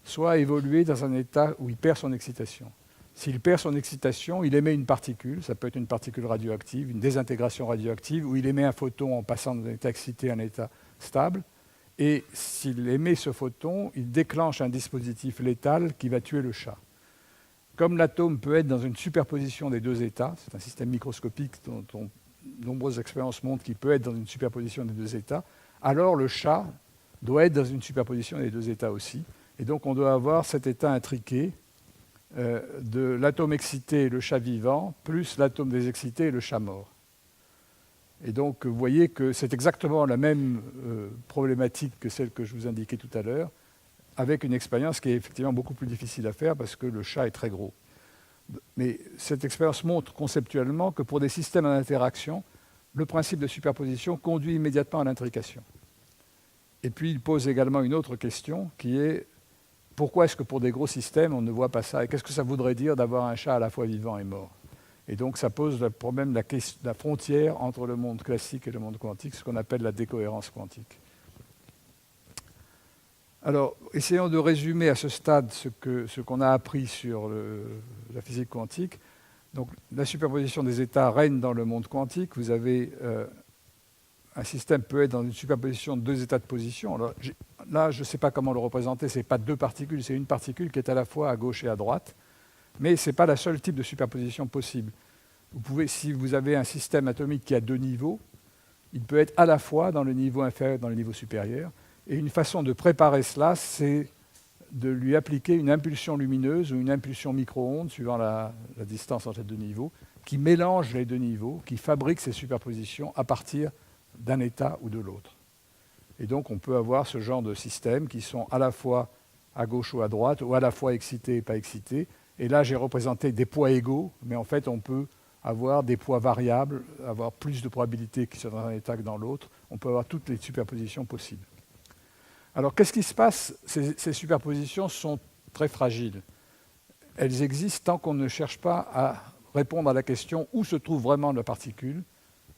soit évolué dans un état où il perd son excitation. S'il perd son excitation, il émet une particule, ça peut être une particule radioactive, une désintégration radioactive, ou il émet un photon en passant d'un état excité à un état stable. Et s'il émet ce photon, il déclenche un dispositif létal qui va tuer le chat. Comme l'atome peut être dans une superposition des deux états, c'est un système microscopique dont de nombreuses expériences montrent qu'il peut être dans une superposition des deux états, alors le chat doit être dans une superposition des deux états aussi. Et donc on doit avoir cet état intriqué de l'atome excité et le chat vivant, plus l'atome désexcité et le chat mort. Et donc vous voyez que c'est exactement la même problématique que celle que je vous indiquais tout à l'heure, avec une expérience qui est effectivement beaucoup plus difficile à faire parce que le chat est très gros. Mais cette expérience montre conceptuellement que pour des systèmes en interaction, le principe de superposition conduit immédiatement à l'intrication. Et puis il pose également une autre question qui est pourquoi est-ce que pour des gros systèmes, on ne voit pas ça? Et qu'est-ce que ça voudrait dire d'avoir un chat à la fois vivant et mort? Et donc ça pose le problème de la frontière entre le monde classique et le monde quantique, ce qu'on appelle la décohérence quantique. Alors, essayons de résumer à ce stade ce qu'on a appris sur la physique quantique. Donc, la superposition des états règne dans le monde quantique. Vous avez un système peut être dans une superposition de deux états de position. Alors, là, je ne sais pas comment le représenter. Ce n'est pas deux particules, c'est une particule qui est à la fois à gauche et à droite. Mais ce n'est pas le seul type de superposition possible. Vous pouvez, si vous avez un système atomique qui a deux niveaux, il peut être à la fois dans le niveau inférieur et dans le niveau supérieur. Et une façon de préparer cela, c'est de lui appliquer une impulsion lumineuse ou une impulsion micro-ondes, suivant la distance entre les deux niveaux, qui mélange les deux niveaux, qui fabrique ces superpositions à partir d'un état ou de l'autre. Et donc on peut avoir ce genre de systèmes qui sont à la fois à gauche ou à droite, ou à la fois excités et pas excités. Et là, j'ai représenté des poids égaux, mais en fait, on peut avoir des poids variables, avoir plus de probabilités qui soient dans un état que dans l'autre. On peut avoir toutes les superpositions possibles. Alors, qu'est-ce qui se passe? Ces superpositions sont très fragiles. Elles existent tant qu'on ne cherche pas à répondre à la question où se trouve vraiment la particule,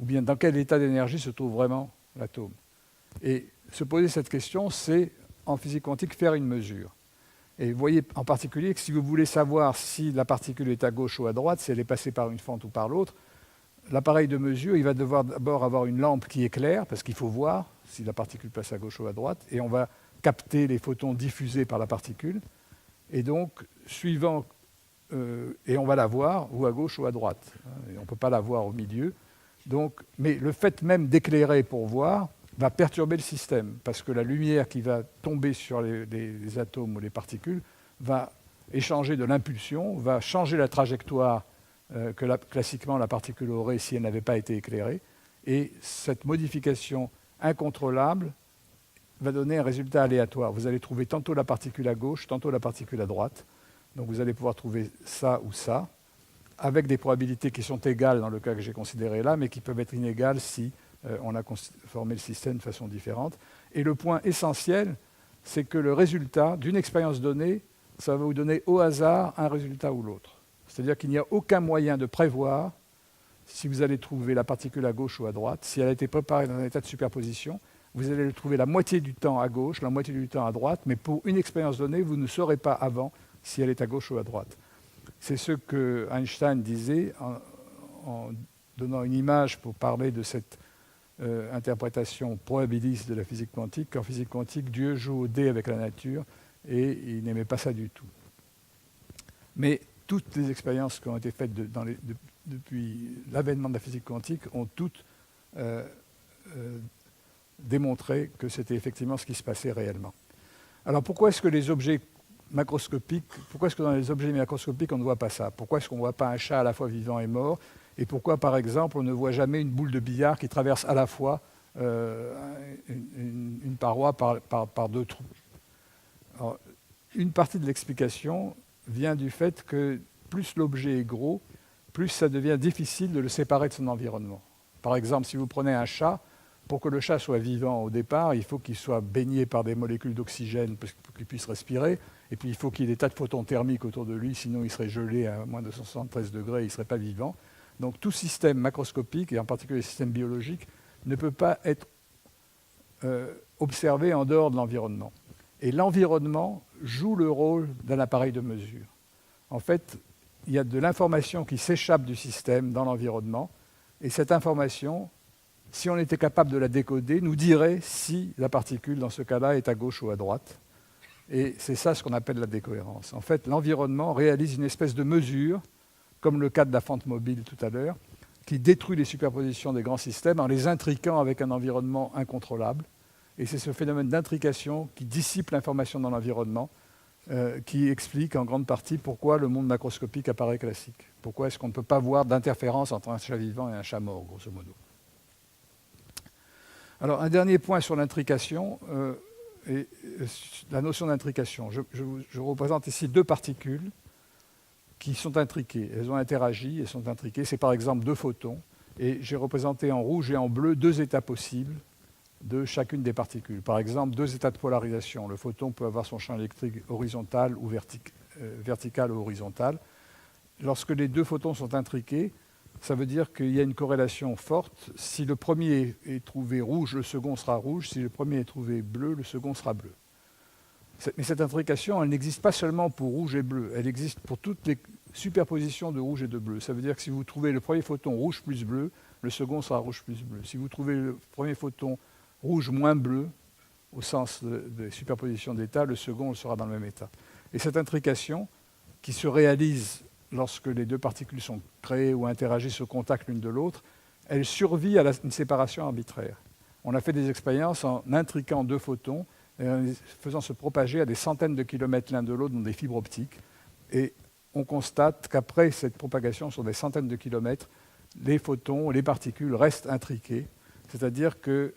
ou bien dans quel état d'énergie se trouve vraiment l'atome. Et se poser cette question, c'est, en physique quantique, faire une mesure. Et vous voyez en particulier que si vous voulez savoir si la particule est à gauche ou à droite, si elle est passée par une fente ou par l'autre, l'appareil de mesure, il va devoir d'abord avoir une lampe qui éclaire, parce qu'il faut voir si la particule passe à gauche ou à droite, et on va capter les photons diffusés par la particule. Et donc, et on va la voir ou à gauche ou à droite. Et on ne peut pas la voir au milieu. Donc, mais le fait même d'éclairer pour voir va perturber le système, parce que la lumière qui va tomber sur les atomes ou les particules va échanger de l'impulsion, va changer la trajectoire que classiquement la particule aurait si elle n'avait pas été éclairée. Et cette modification incontrôlable va donner un résultat aléatoire. Vous allez trouver tantôt la particule à gauche, tantôt la particule à droite. Donc vous allez pouvoir trouver ça ou ça, avec des probabilités qui sont égales dans le cas que j'ai considéré là, mais qui peuvent être inégales si on a formé le système de façon différente. Et le point essentiel, c'est que le résultat d'une expérience donnée, ça va vous donner au hasard un résultat ou l'autre. C'est-à-dire qu'il n'y a aucun moyen de prévoir si vous allez trouver la particule à gauche ou à droite. Si elle a été préparée dans un état de superposition, vous allez le trouver la moitié du temps à gauche, la moitié du temps à droite, mais pour une expérience donnée, vous ne saurez pas avant si elle est à gauche ou à droite. C'est ce que Einstein disait en donnant une image pour parler de cette interprétation probabiliste de la physique quantique. Qu'en physique quantique, Dieu joue au dé avec la nature et il n'aimait pas ça du tout. Mais toutes les expériences qui ont été faites depuis l'avènement de la physique quantique ont toutes démontré que c'était effectivement ce qui se passait réellement. Alors pourquoi est-ce que les objets macroscopiques, pourquoi est-ce que dans les objets macroscopiques on ne voit pas ça? Pourquoi est-ce qu'on ne voit pas un chat à la fois vivant et mort? Et pourquoi, par exemple, on ne voit jamais une boule de billard qui traverse à la fois une paroi par deux trous? Alors, une partie de l'explication vient du fait que plus l'objet est gros, plus ça devient difficile de le séparer de son environnement. Par exemple, si vous prenez un chat, pour que le chat soit vivant au départ, il faut qu'il soit baigné par des molécules d'oxygène pour qu'il puisse respirer, Et puis il faut qu'il y ait des tas de photons thermiques autour de lui, sinon il serait gelé à moins de 273 degrés, il ne serait pas vivant. Donc tout système macroscopique, et en particulier le système biologique, ne peut pas être observé en dehors de l'environnement. Et l'environnement joue le rôle d'un appareil de mesure. En fait, il y a de l'information qui s'échappe du système dans l'environnement, et cette information, si on était capable de la décoder, nous dirait si la particule, dans ce cas-là, est à gauche ou à droite. Et c'est ça ce qu'on appelle la décohérence. En fait, l'environnement réalise une espèce de mesure, comme le cas de la fente mobile tout à l'heure, qui détruit les superpositions des grands systèmes en les intriquant avec un environnement incontrôlable. Et c'est ce phénomène d'intrication qui dissipe l'information dans l'environnement qui explique en grande partie pourquoi le monde macroscopique apparaît classique. Pourquoi est-ce qu'on ne peut pas voir d'interférence entre un chat vivant et un chat mort, grosso modo. Alors, un dernier point sur l'intrication, et la notion d'intrication. Je représente ici deux particules qui sont intriquées. Elles ont interagi, elles sont intriquées. C'est par exemple deux photons. Et j'ai représenté en rouge et en bleu deux états possibles de chacune des particules. Par exemple, deux états de polarisation. Le photon peut avoir son champ électrique horizontal ou vertical ou horizontal. Lorsque les deux photons sont intriqués, ça veut dire qu'il y a une corrélation forte. Si le premier est trouvé rouge, le second sera rouge. Si le premier est trouvé bleu, le second sera bleu. Mais cette intrication, elle n'existe pas seulement pour rouge et bleu. Elle existe pour toutes les superpositions de rouge et de bleu. Ça veut dire que si vous trouvez le premier photon rouge plus bleu, le second sera rouge plus bleu. Si vous trouvez le premier photon rouge moins bleu, au sens de superposition d'états, le second sera dans le même état. Et cette intrication, qui se réalise lorsque les deux particules sont créées ou interagissent au contact l'une de l'autre, elle survit à une séparation arbitraire. On a fait des expériences en intriquant deux photons et en les faisant se propager à des centaines de kilomètres l'un de l'autre dans des fibres optiques. Et on constate qu'après cette propagation sur des centaines de kilomètres, les photons, les particules restent intriquées. C'est-à-dire que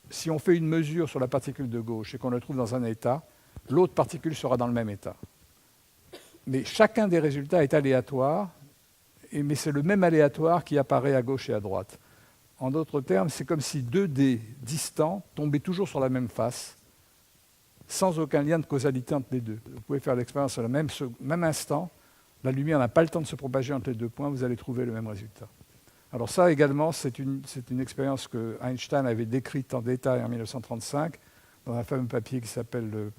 si on fait une mesure sur la particule de gauche et qu'on la trouve dans un état, l'autre particule sera dans le même état. Mais chacun des résultats est aléatoire, mais c'est le même aléatoire qui apparaît à gauche et à droite. En d'autres termes, c'est comme si deux dés distants tombaient toujours sur la même face, sans aucun lien de causalité entre les deux. Vous pouvez faire l'expérience au même instant, la lumière n'a pas le temps de se propager entre les deux points, vous allez trouver le même résultat. Alors ça également, c'est une expérience que Einstein avait décrite en détail en 1935, dans un fameux papier qui s'appelle le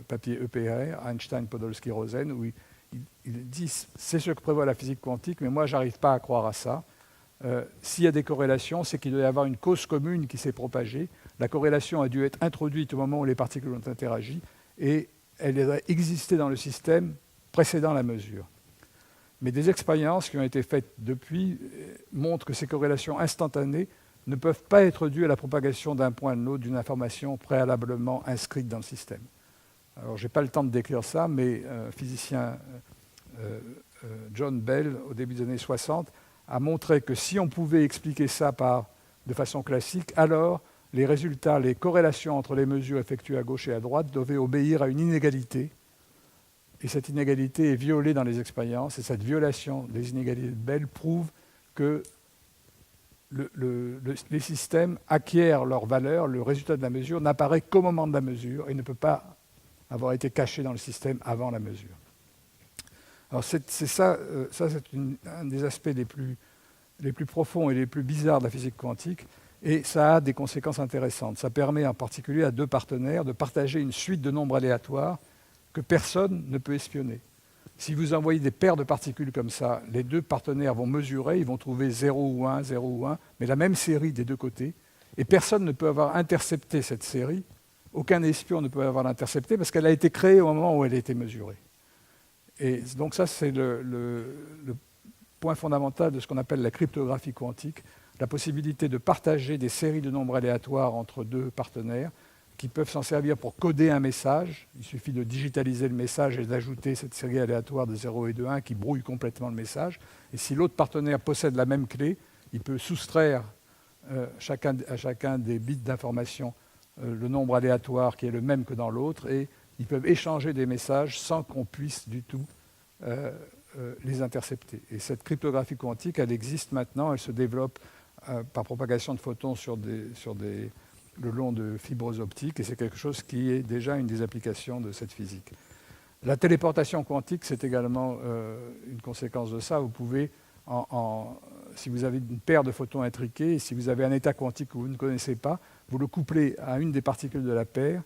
papier EPR, Einstein, Podolsky, Rosen, où il dit « c'est ce que prévoit la physique quantique, mais moi, je n'arrive pas à croire à ça. S'il y a des corrélations, c'est qu'il doit y avoir une cause commune qui s'est propagée. La corrélation a dû être introduite au moment où les particules ont interagi, et elle a existé dans le système précédant la mesure. » Mais des expériences qui ont été faites depuis montrent que ces corrélations instantanées ne peuvent pas être dues à la propagation d'un point à l'autre d'une information préalablement inscrite dans le système. Alors, je n'ai pas le temps de décrire ça, mais un physicien, John Bell, au début des années 60, a montré que si on pouvait expliquer ça de façon classique, alors les résultats, les corrélations entre les mesures effectuées à gauche et à droite devaient obéir à une inégalité. Et cette inégalité est violée dans les expériences, et cette violation des inégalités de Bell prouve que les systèmes acquièrent leur valeur, le résultat de la mesure n'apparaît qu'au moment de la mesure et ne peut pas avoir été caché dans le système avant la mesure. Alors c'est un des aspects les plus profonds et les plus bizarres de la physique quantique, et ça a des conséquences intéressantes. Ça permet en particulier à deux partenaires de partager une suite de nombres aléatoires que personne ne peut espionner. Si vous envoyez des paires de particules comme ça, les deux partenaires vont mesurer, ils vont trouver 0 ou 1, 0 ou 1, mais la même série des deux côtés, et personne ne peut avoir intercepté cette série, aucun espion ne peut avoir l'intercepter parce qu'elle a été créée au moment où elle a été mesurée. Et donc ça, c'est le point fondamental de ce qu'on appelle la cryptographie quantique, la possibilité de partager des séries de nombres aléatoires entre deux partenaires, qui peuvent s'en servir pour coder un message. Il suffit de digitaliser le message et d'ajouter cette série aléatoire de 0 et de 1 qui brouille complètement le message. Et si l'autre partenaire possède la même clé, il peut soustraire à chacun des bits d'information le nombre aléatoire qui est le même que dans l'autre, et ils peuvent échanger des messages sans qu'on puisse du tout les intercepter. Et cette cryptographie quantique, elle existe maintenant, elle se développe par propagation de photons sur des le long de fibres optiques, et c'est quelque chose qui est déjà une des applications de cette physique. La téléportation quantique, c'est également une conséquence de ça. Vous pouvez, si vous avez une paire de photons intriqués, si vous avez un état quantique que vous ne connaissez pas, vous le couplez à une des particules de la paire,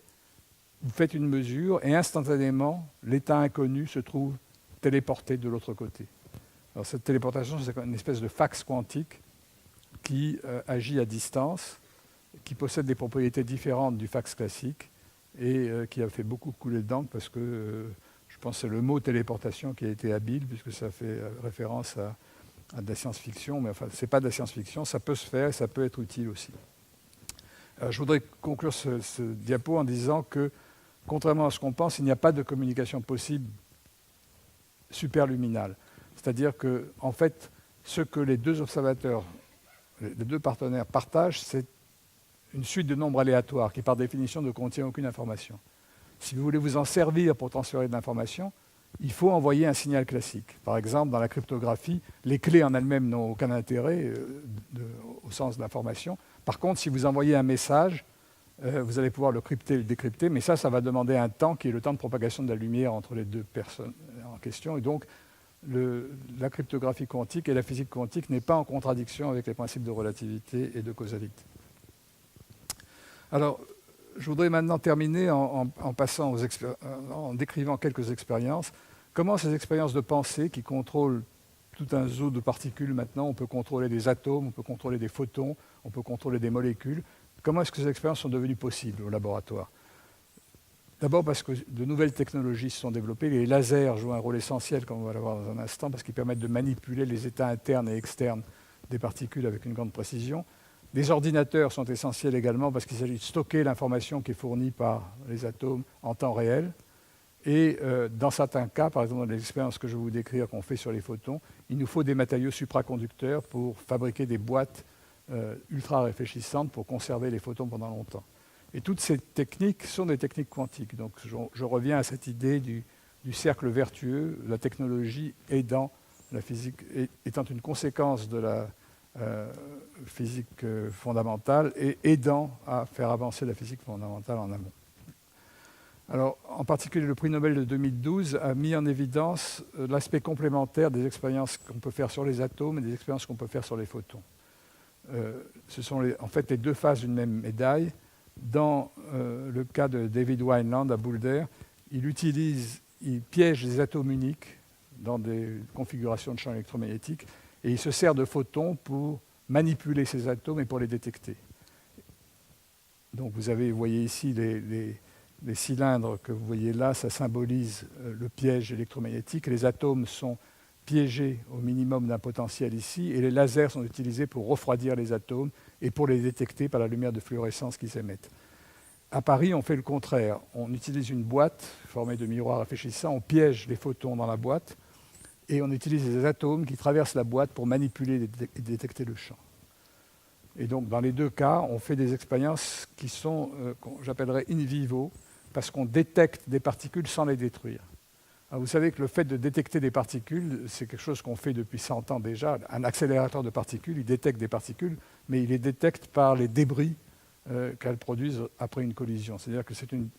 vous faites une mesure, et instantanément, l'état inconnu se trouve téléporté de l'autre côté. Alors, cette téléportation, c'est une espèce de fax quantique qui agit à distance, qui possède des propriétés différentes du fax classique, et qui a fait beaucoup couler d'encre parce que je pense que c'est le mot téléportation qui a été habile, puisque ça fait référence à de la science-fiction, mais enfin, ce n'est pas de la science-fiction, ça peut se faire et ça peut être utile aussi. Je voudrais conclure ce diapo en disant que, contrairement à ce qu'on pense, il n'y a pas de communication possible superluminale. C'est-à-dire que, en fait, ce que les deux observateurs, les deux partenaires partagent, c'est une suite de nombres aléatoires qui, par définition, ne contient aucune information. Si vous voulez vous en servir pour transférer de l'information, il faut envoyer un signal classique. Par exemple, dans la cryptographie, les clés en elles-mêmes n'ont aucun intérêt au sens de l'information. Par contre, si vous envoyez un message, vous allez pouvoir le crypter et le décrypter, mais ça va demander un temps qui est le temps de propagation de la lumière entre les deux personnes en question. Et donc, la cryptographie quantique et la physique quantique n'est pas en contradiction avec les principes de relativité et de causalité. Alors, je voudrais maintenant terminer en décrivant quelques expériences. Comment ces expériences de pensée qui contrôlent tout un zoo de particules maintenant, on peut contrôler des atomes, on peut contrôler des photons, on peut contrôler des molécules, comment est-ce que ces expériences sont devenues possibles au laboratoire? D'abord parce que de nouvelles technologies se sont développées. Les lasers jouent un rôle essentiel, comme on va le voir dans un instant, parce qu'ils permettent de manipuler les états internes et externes des particules avec une grande précision. Les ordinateurs sont essentiels également parce qu'il s'agit de stocker l'information qui est fournie par les atomes en temps réel. Et dans certains cas, par exemple dans les expériences que je vais vous décrire qu'on fait sur les photons, il nous faut des matériaux supraconducteurs pour fabriquer des boîtes ultra réfléchissantes pour conserver les photons pendant longtemps. Et toutes ces techniques sont des techniques quantiques. Donc je reviens à cette idée du cercle vertueux, la technologie aidant la physique, étant une conséquence de la physique fondamentale et aidant à faire avancer la physique fondamentale en amont. Alors, en particulier, le prix Nobel de 2012 a mis en évidence l'aspect complémentaire des expériences qu'on peut faire sur les atomes et des expériences qu'on peut faire sur les photons. Ce sont en fait les deux faces d'une même médaille. Dans le cas de David Wineland à Boulder, il piège des atomes uniques dans des configurations de champs électromagnétiques et il se sert de photons pour manipuler ces atomes et pour les détecter. Donc vous voyez ici les cylindres que vous voyez là, ça symbolise le piège électromagnétique. Les atomes sont piégés au minimum d'un potentiel ici et les lasers sont utilisés pour refroidir les atomes et pour les détecter par la lumière de fluorescence qu'ils émettent. À Paris, on fait le contraire. On utilise une boîte formée de miroirs réfléchissants, on piège les photons dans la boîte et on utilise des atomes qui traversent la boîte pour manipuler et détecter le champ. Et donc, dans les deux cas, on fait des expériences qui sont, j'appellerais in vivo, parce qu'on détecte des particules sans les détruire. Alors, vous savez que le fait de détecter des particules, c'est quelque chose qu'on fait depuis 100 ans déjà. Un accélérateur de particules, il détecte des particules, mais il les détecte par les débris qu'elles produisent après une collision. C'est-à-dire que c'est une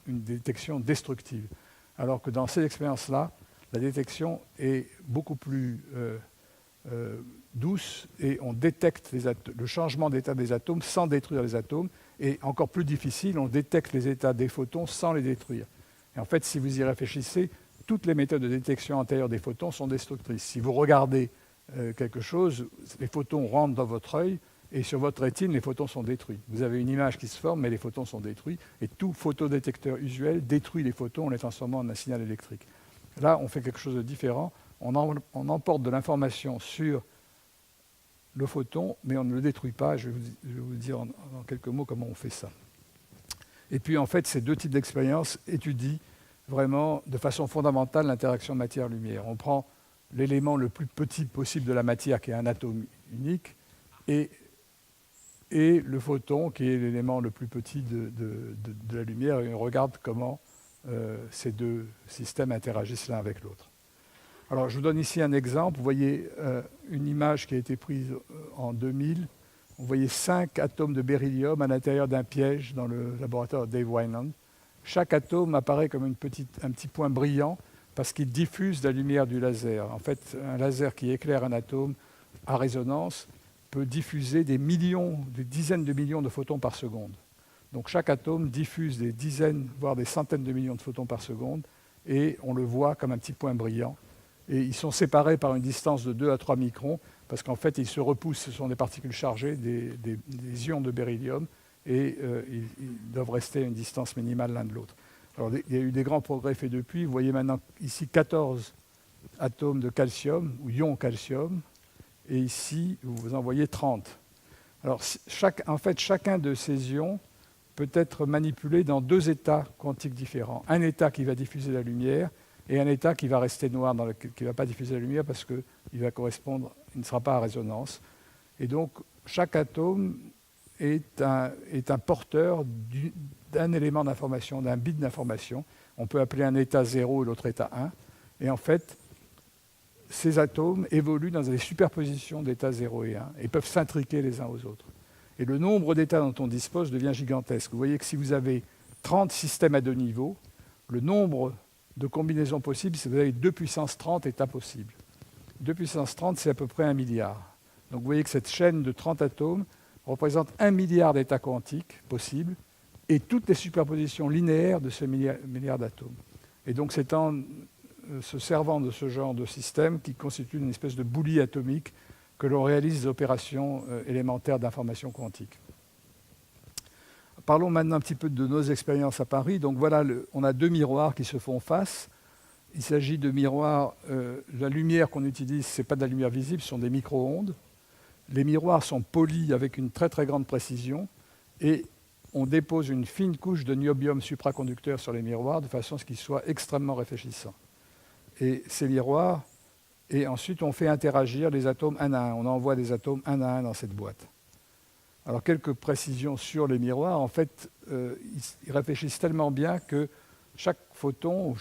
détection destructive. Alors que dans ces expériences-là, la détection est beaucoup plus douce et on détecte le changement d'état des atomes sans détruire les atomes. Et encore plus difficile, on détecte les états des photons sans les détruire. Et en fait, si vous y réfléchissez, toutes les méthodes de détection antérieure des photons sont destructrices. Si vous regardez quelque chose, les photons rentrent dans votre œil et sur votre rétine, les photons sont détruits. Vous avez une image qui se forme, mais les photons sont détruits. Et tout photodétecteur usuel détruit les photons en les transformant en un signal électrique. Là, on fait quelque chose de différent. On emporte de l'information sur le photon, mais on ne le détruit pas. Je vais vous dire en quelques mots comment on fait ça. Et puis, en fait, ces deux types d'expériences étudient vraiment de façon fondamentale l'interaction matière-lumière. On prend l'élément le plus petit possible de la matière, qui est un atome unique, et le photon, qui est l'élément le plus petit de la lumière, et on regarde comment ces deux systèmes interagissent l'un avec l'autre. Alors, je vous donne ici un exemple. Vous voyez une image qui a été prise en 2000. Vous voyez 5 atomes de beryllium à l'intérieur d'un piège dans le laboratoire de Dave Wineland. Chaque atome apparaît comme un petit point brillant parce qu'il diffuse la lumière du laser. En fait, un laser qui éclaire un atome à résonance peut diffuser des dizaines de millions de photons par seconde. Donc chaque atome diffuse des dizaines, voire des centaines de millions de photons par seconde, et on le voit comme un petit point brillant. Et ils sont séparés par une distance de 2 à 3 microns, parce qu'en fait, ils se repoussent, ce sont des particules chargées, des ions de beryllium, et ils doivent rester à une distance minimale l'un de l'autre. Alors, il y a eu des grands progrès faits depuis. Vous voyez maintenant ici 14 atomes de calcium, ou ions calcium, et ici, vous en voyez 30. Alors, en fait, chacun de ces ions peut être manipulé dans 2 états quantiques différents. Un état qui va diffuser la lumière, et un état qui va rester noir, qui ne va pas diffuser la lumière parce qu'il va correspondre, il ne sera pas à résonance. Et donc, chaque atome est un porteur d'un élément d'information, d'un bit d'information. On peut appeler un état 0 et l'autre état 1. Et en fait, ces atomes évoluent dans des superpositions d'états 0 et 1 et peuvent s'intriquer les uns aux autres. Et le nombre d'états dont on dispose devient gigantesque. Vous voyez que si vous avez 30 systèmes à 2 niveaux, le nombre de combinaisons possibles, si vous avez 2 puissance 30 états possibles. 2 puissance 30, c'est à peu près 1 milliard. Donc vous voyez que cette chaîne de 30 atomes représente 1 milliard d'états quantiques possibles et toutes les superpositions linéaires de ce milliard d'atomes. Et donc c'est en se servant de ce genre de système qui constitue une espèce de boulie atomique que l'on réalise des opérations élémentaires d'information quantique. Parlons maintenant un petit peu de nos expériences à Paris. Donc voilà, on a 2 miroirs qui se font face. Il s'agit de miroirs, la lumière qu'on utilise, ce n'est pas de la lumière visible, ce sont des micro-ondes. Les miroirs sont polis avec une très très grande précision et on dépose une fine couche de niobium supraconducteur sur les miroirs de façon à ce qu'ils soient extrêmement réfléchissants. Et ces miroirs, et ensuite on fait interagir les atomes un à un. On envoie des atomes un à un dans cette boîte. Alors quelques précisions sur les miroirs. En fait, ils réfléchissent tellement bien que chaque photon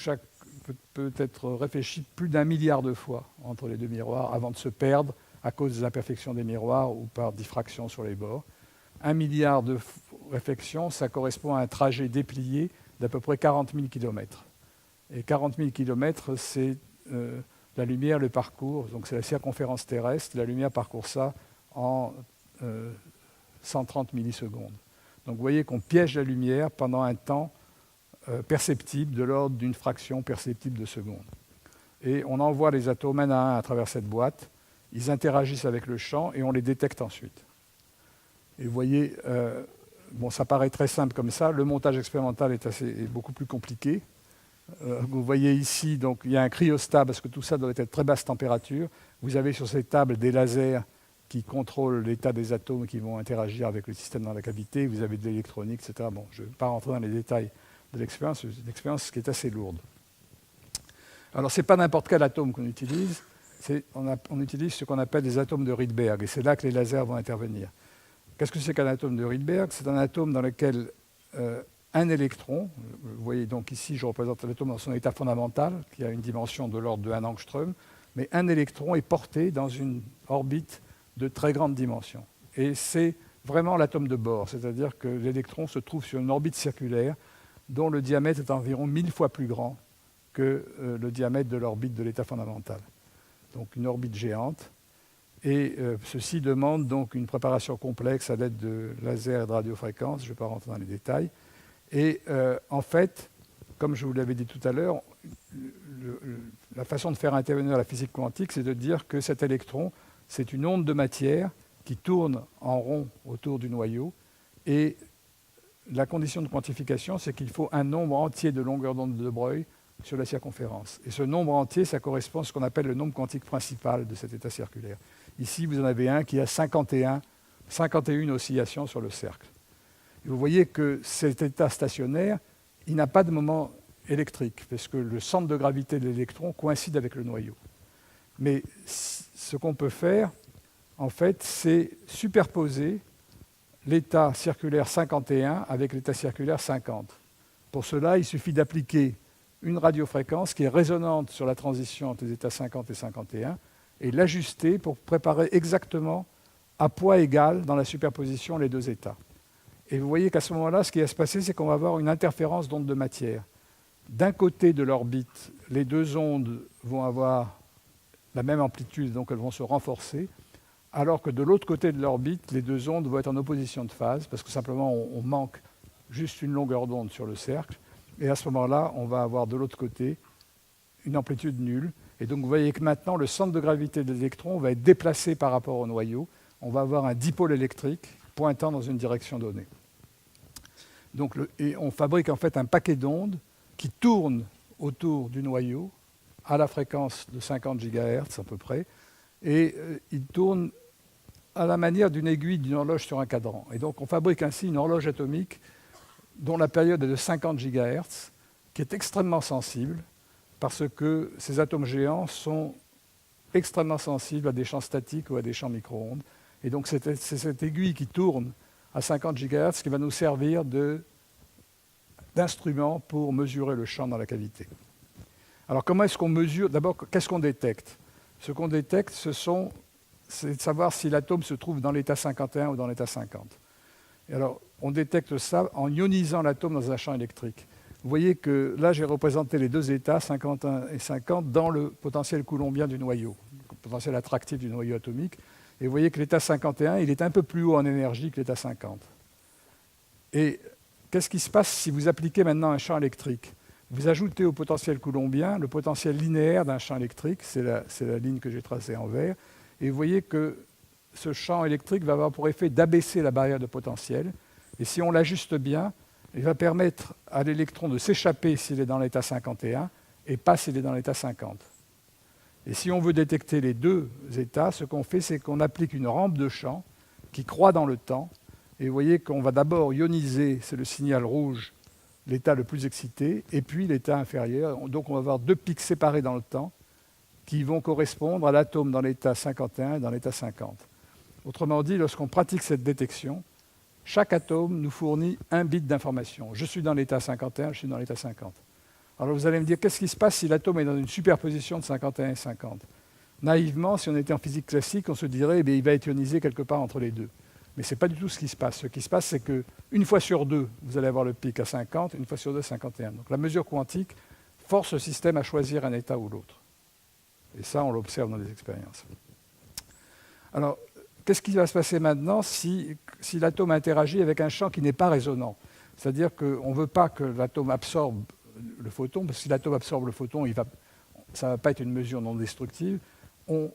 peut être réfléchi plus d'1 milliard de fois entre les 2 miroirs avant de se perdre à cause des imperfections des miroirs ou par diffraction sur les bords. 1 milliard de réflexions, ça correspond à un trajet déplié d'à peu près 40 000 km. Et 40 000 km, c'est la lumière, le parcours, donc c'est la circonférence terrestre. La lumière parcourt ça en 130 millisecondes. Donc vous voyez qu'on piège la lumière pendant un temps perceptible, de l'ordre d'une fraction perceptible de seconde. Et on envoie les atomes un à un à travers cette boîte, ils interagissent avec le champ et on les détecte ensuite. Et vous voyez, ça paraît très simple comme ça, le montage expérimental est beaucoup plus compliqué. Vous voyez ici, donc, il y a un cryostat parce que tout ça doit être très basse température. Vous avez sur ces tables des lasers qui contrôlent l'état des atomes qui vont interagir avec le système dans la cavité. Vous avez de l'électronique, etc. Bon, je ne vais pas rentrer dans les détails de l'expérience, c'est une expérience qui est assez lourde. Alors, ce n'est pas n'importe quel atome qu'on utilise, on utilise ce qu'on appelle des atomes de Rydberg, et c'est là que les lasers vont intervenir. Qu'est-ce que c'est qu'un atome de Rydberg? C'est un atome dans lequel un électron, vous voyez donc ici, je représente l'atome dans son état fondamental, qui a une dimension de l'ordre de 1 angstrom, mais un électron est porté dans une orbite de très grande dimension. Et c'est vraiment l'atome de Bohr, c'est-à-dire que l'électron se trouve sur une orbite circulaire dont le diamètre est environ 1000 fois plus grand que le diamètre de l'orbite de l'état fondamental. Donc une orbite géante. Et ceci demande donc une préparation complexe à l'aide de lasers et de radiofréquences. Je ne vais pas rentrer dans les détails. Et en fait, comme je vous l'avais dit tout à l'heure, la façon de faire intervenir la physique quantique, c'est de dire que cet électron, c'est une onde de matière qui tourne en rond autour du noyau. Et la condition de quantification, c'est qu'il faut un nombre entier de longueurs d'onde de Broglie sur la circonférence. Et ce nombre entier, ça correspond à ce qu'on appelle le nombre quantique principal de cet état circulaire. Ici, vous en avez un qui a 51 oscillations sur le cercle. Et vous voyez que cet état stationnaire, il n'a pas de moment électrique, parce que le centre de gravité de l'électron coïncide avec le noyau. Mais ce qu'on peut faire, en fait, c'est superposer l'état circulaire 51 avec l'état circulaire 50. Pour cela, il suffit d'appliquer une radiofréquence qui est résonante sur la transition entre les états 50 et 51 et l'ajuster pour préparer exactement à poids égal dans la superposition les deux états. Et vous voyez qu'à ce moment-là, ce qui va se passer, c'est qu'on va avoir une interférence d'ondes de matière. D'un côté de l'orbite, les deux ondes vont avoir la même amplitude, donc elles vont se renforcer, alors que de l'autre côté de l'orbite, les deux ondes vont être en opposition de phase, parce que simplement on manque juste une longueur d'onde sur le cercle, et à ce moment-là, on va avoir de l'autre côté une amplitude nulle. Et donc vous voyez que maintenant, le centre de gravité de l'électron va être déplacé par rapport au noyau. On va avoir un dipôle électrique pointant dans une direction donnée. Donc et on fabrique en fait un paquet d'ondes qui tourne autour du noyau à la fréquence de 50 GHz à peu près, et il tourne à la manière d'une aiguille d'une horloge sur un cadran. Et donc on fabrique ainsi une horloge atomique dont la période est de 50 GHz, qui est extrêmement sensible, parce que ces atomes géants sont extrêmement sensibles à des champs statiques ou à des champs micro-ondes. Et donc c'est cette aiguille qui tourne à 50 GHz qui va nous servir d'instrument pour mesurer le champ dans la cavité. Alors comment est-ce qu'on mesure? D'abord, qu'est-ce qu'on détecte? Ce qu'on détecte, c'est de savoir si l'atome se trouve dans l'état 51 ou dans l'état 50. Et alors, on détecte ça en ionisant l'atome dans un champ électrique. Vous voyez que là, j'ai représenté les deux états, 51 et 50, dans le potentiel coulombien du noyau, le potentiel attractif du noyau atomique. Et vous voyez que l'état 51, il est un peu plus haut en énergie que l'état 50. Et qu'est-ce qui se passe si vous appliquez maintenant un champ électrique? Vous ajoutez au potentiel coulombien le potentiel linéaire d'un champ électrique, c'est la ligne que j'ai tracée en vert, et vous voyez que ce champ électrique va avoir pour effet d'abaisser la barrière de potentiel, et si on l'ajuste bien, il va permettre à l'électron de s'échapper s'il est dans l'état 51 et pas s'il est dans l'état 50. Et si on veut détecter les deux états, ce qu'on fait, c'est qu'on applique une rampe de champ qui croît dans le temps. Et vous voyez qu'on va d'abord ioniser, c'est le signal rouge, l'état le plus excité, et puis l'état inférieur. Donc on va avoir deux pics séparés dans le temps qui vont correspondre à l'atome dans l'état 51 et dans l'état 50. Autrement dit, lorsqu'on pratique cette détection, chaque atome nous fournit un bit d'information. Je suis dans l'état 51, je suis dans l'état 50. Alors vous allez me dire, qu'est-ce qui se passe si l'atome est dans une superposition de 51 et 50? Naïvement, si on était en physique classique, on se dirait qu'il va être ionisé quelque part entre les deux. Mais ce n'est pas du tout ce qui se passe. Ce qui se passe, c'est qu'une fois sur deux, vous allez avoir le pic à 50, une fois sur deux, 51. Donc la mesure quantique force le système à choisir un état ou l'autre. Et ça, on l'observe dans les expériences. Alors, qu'est-ce qui va se passer maintenant si l'atome interagit avec un champ qui n'est pas résonant? C'est-à-dire qu'on ne veut pas que l'atome absorbe le photon, parce que si l'atome absorbe le photon, ça ne va pas être une mesure non destructive. On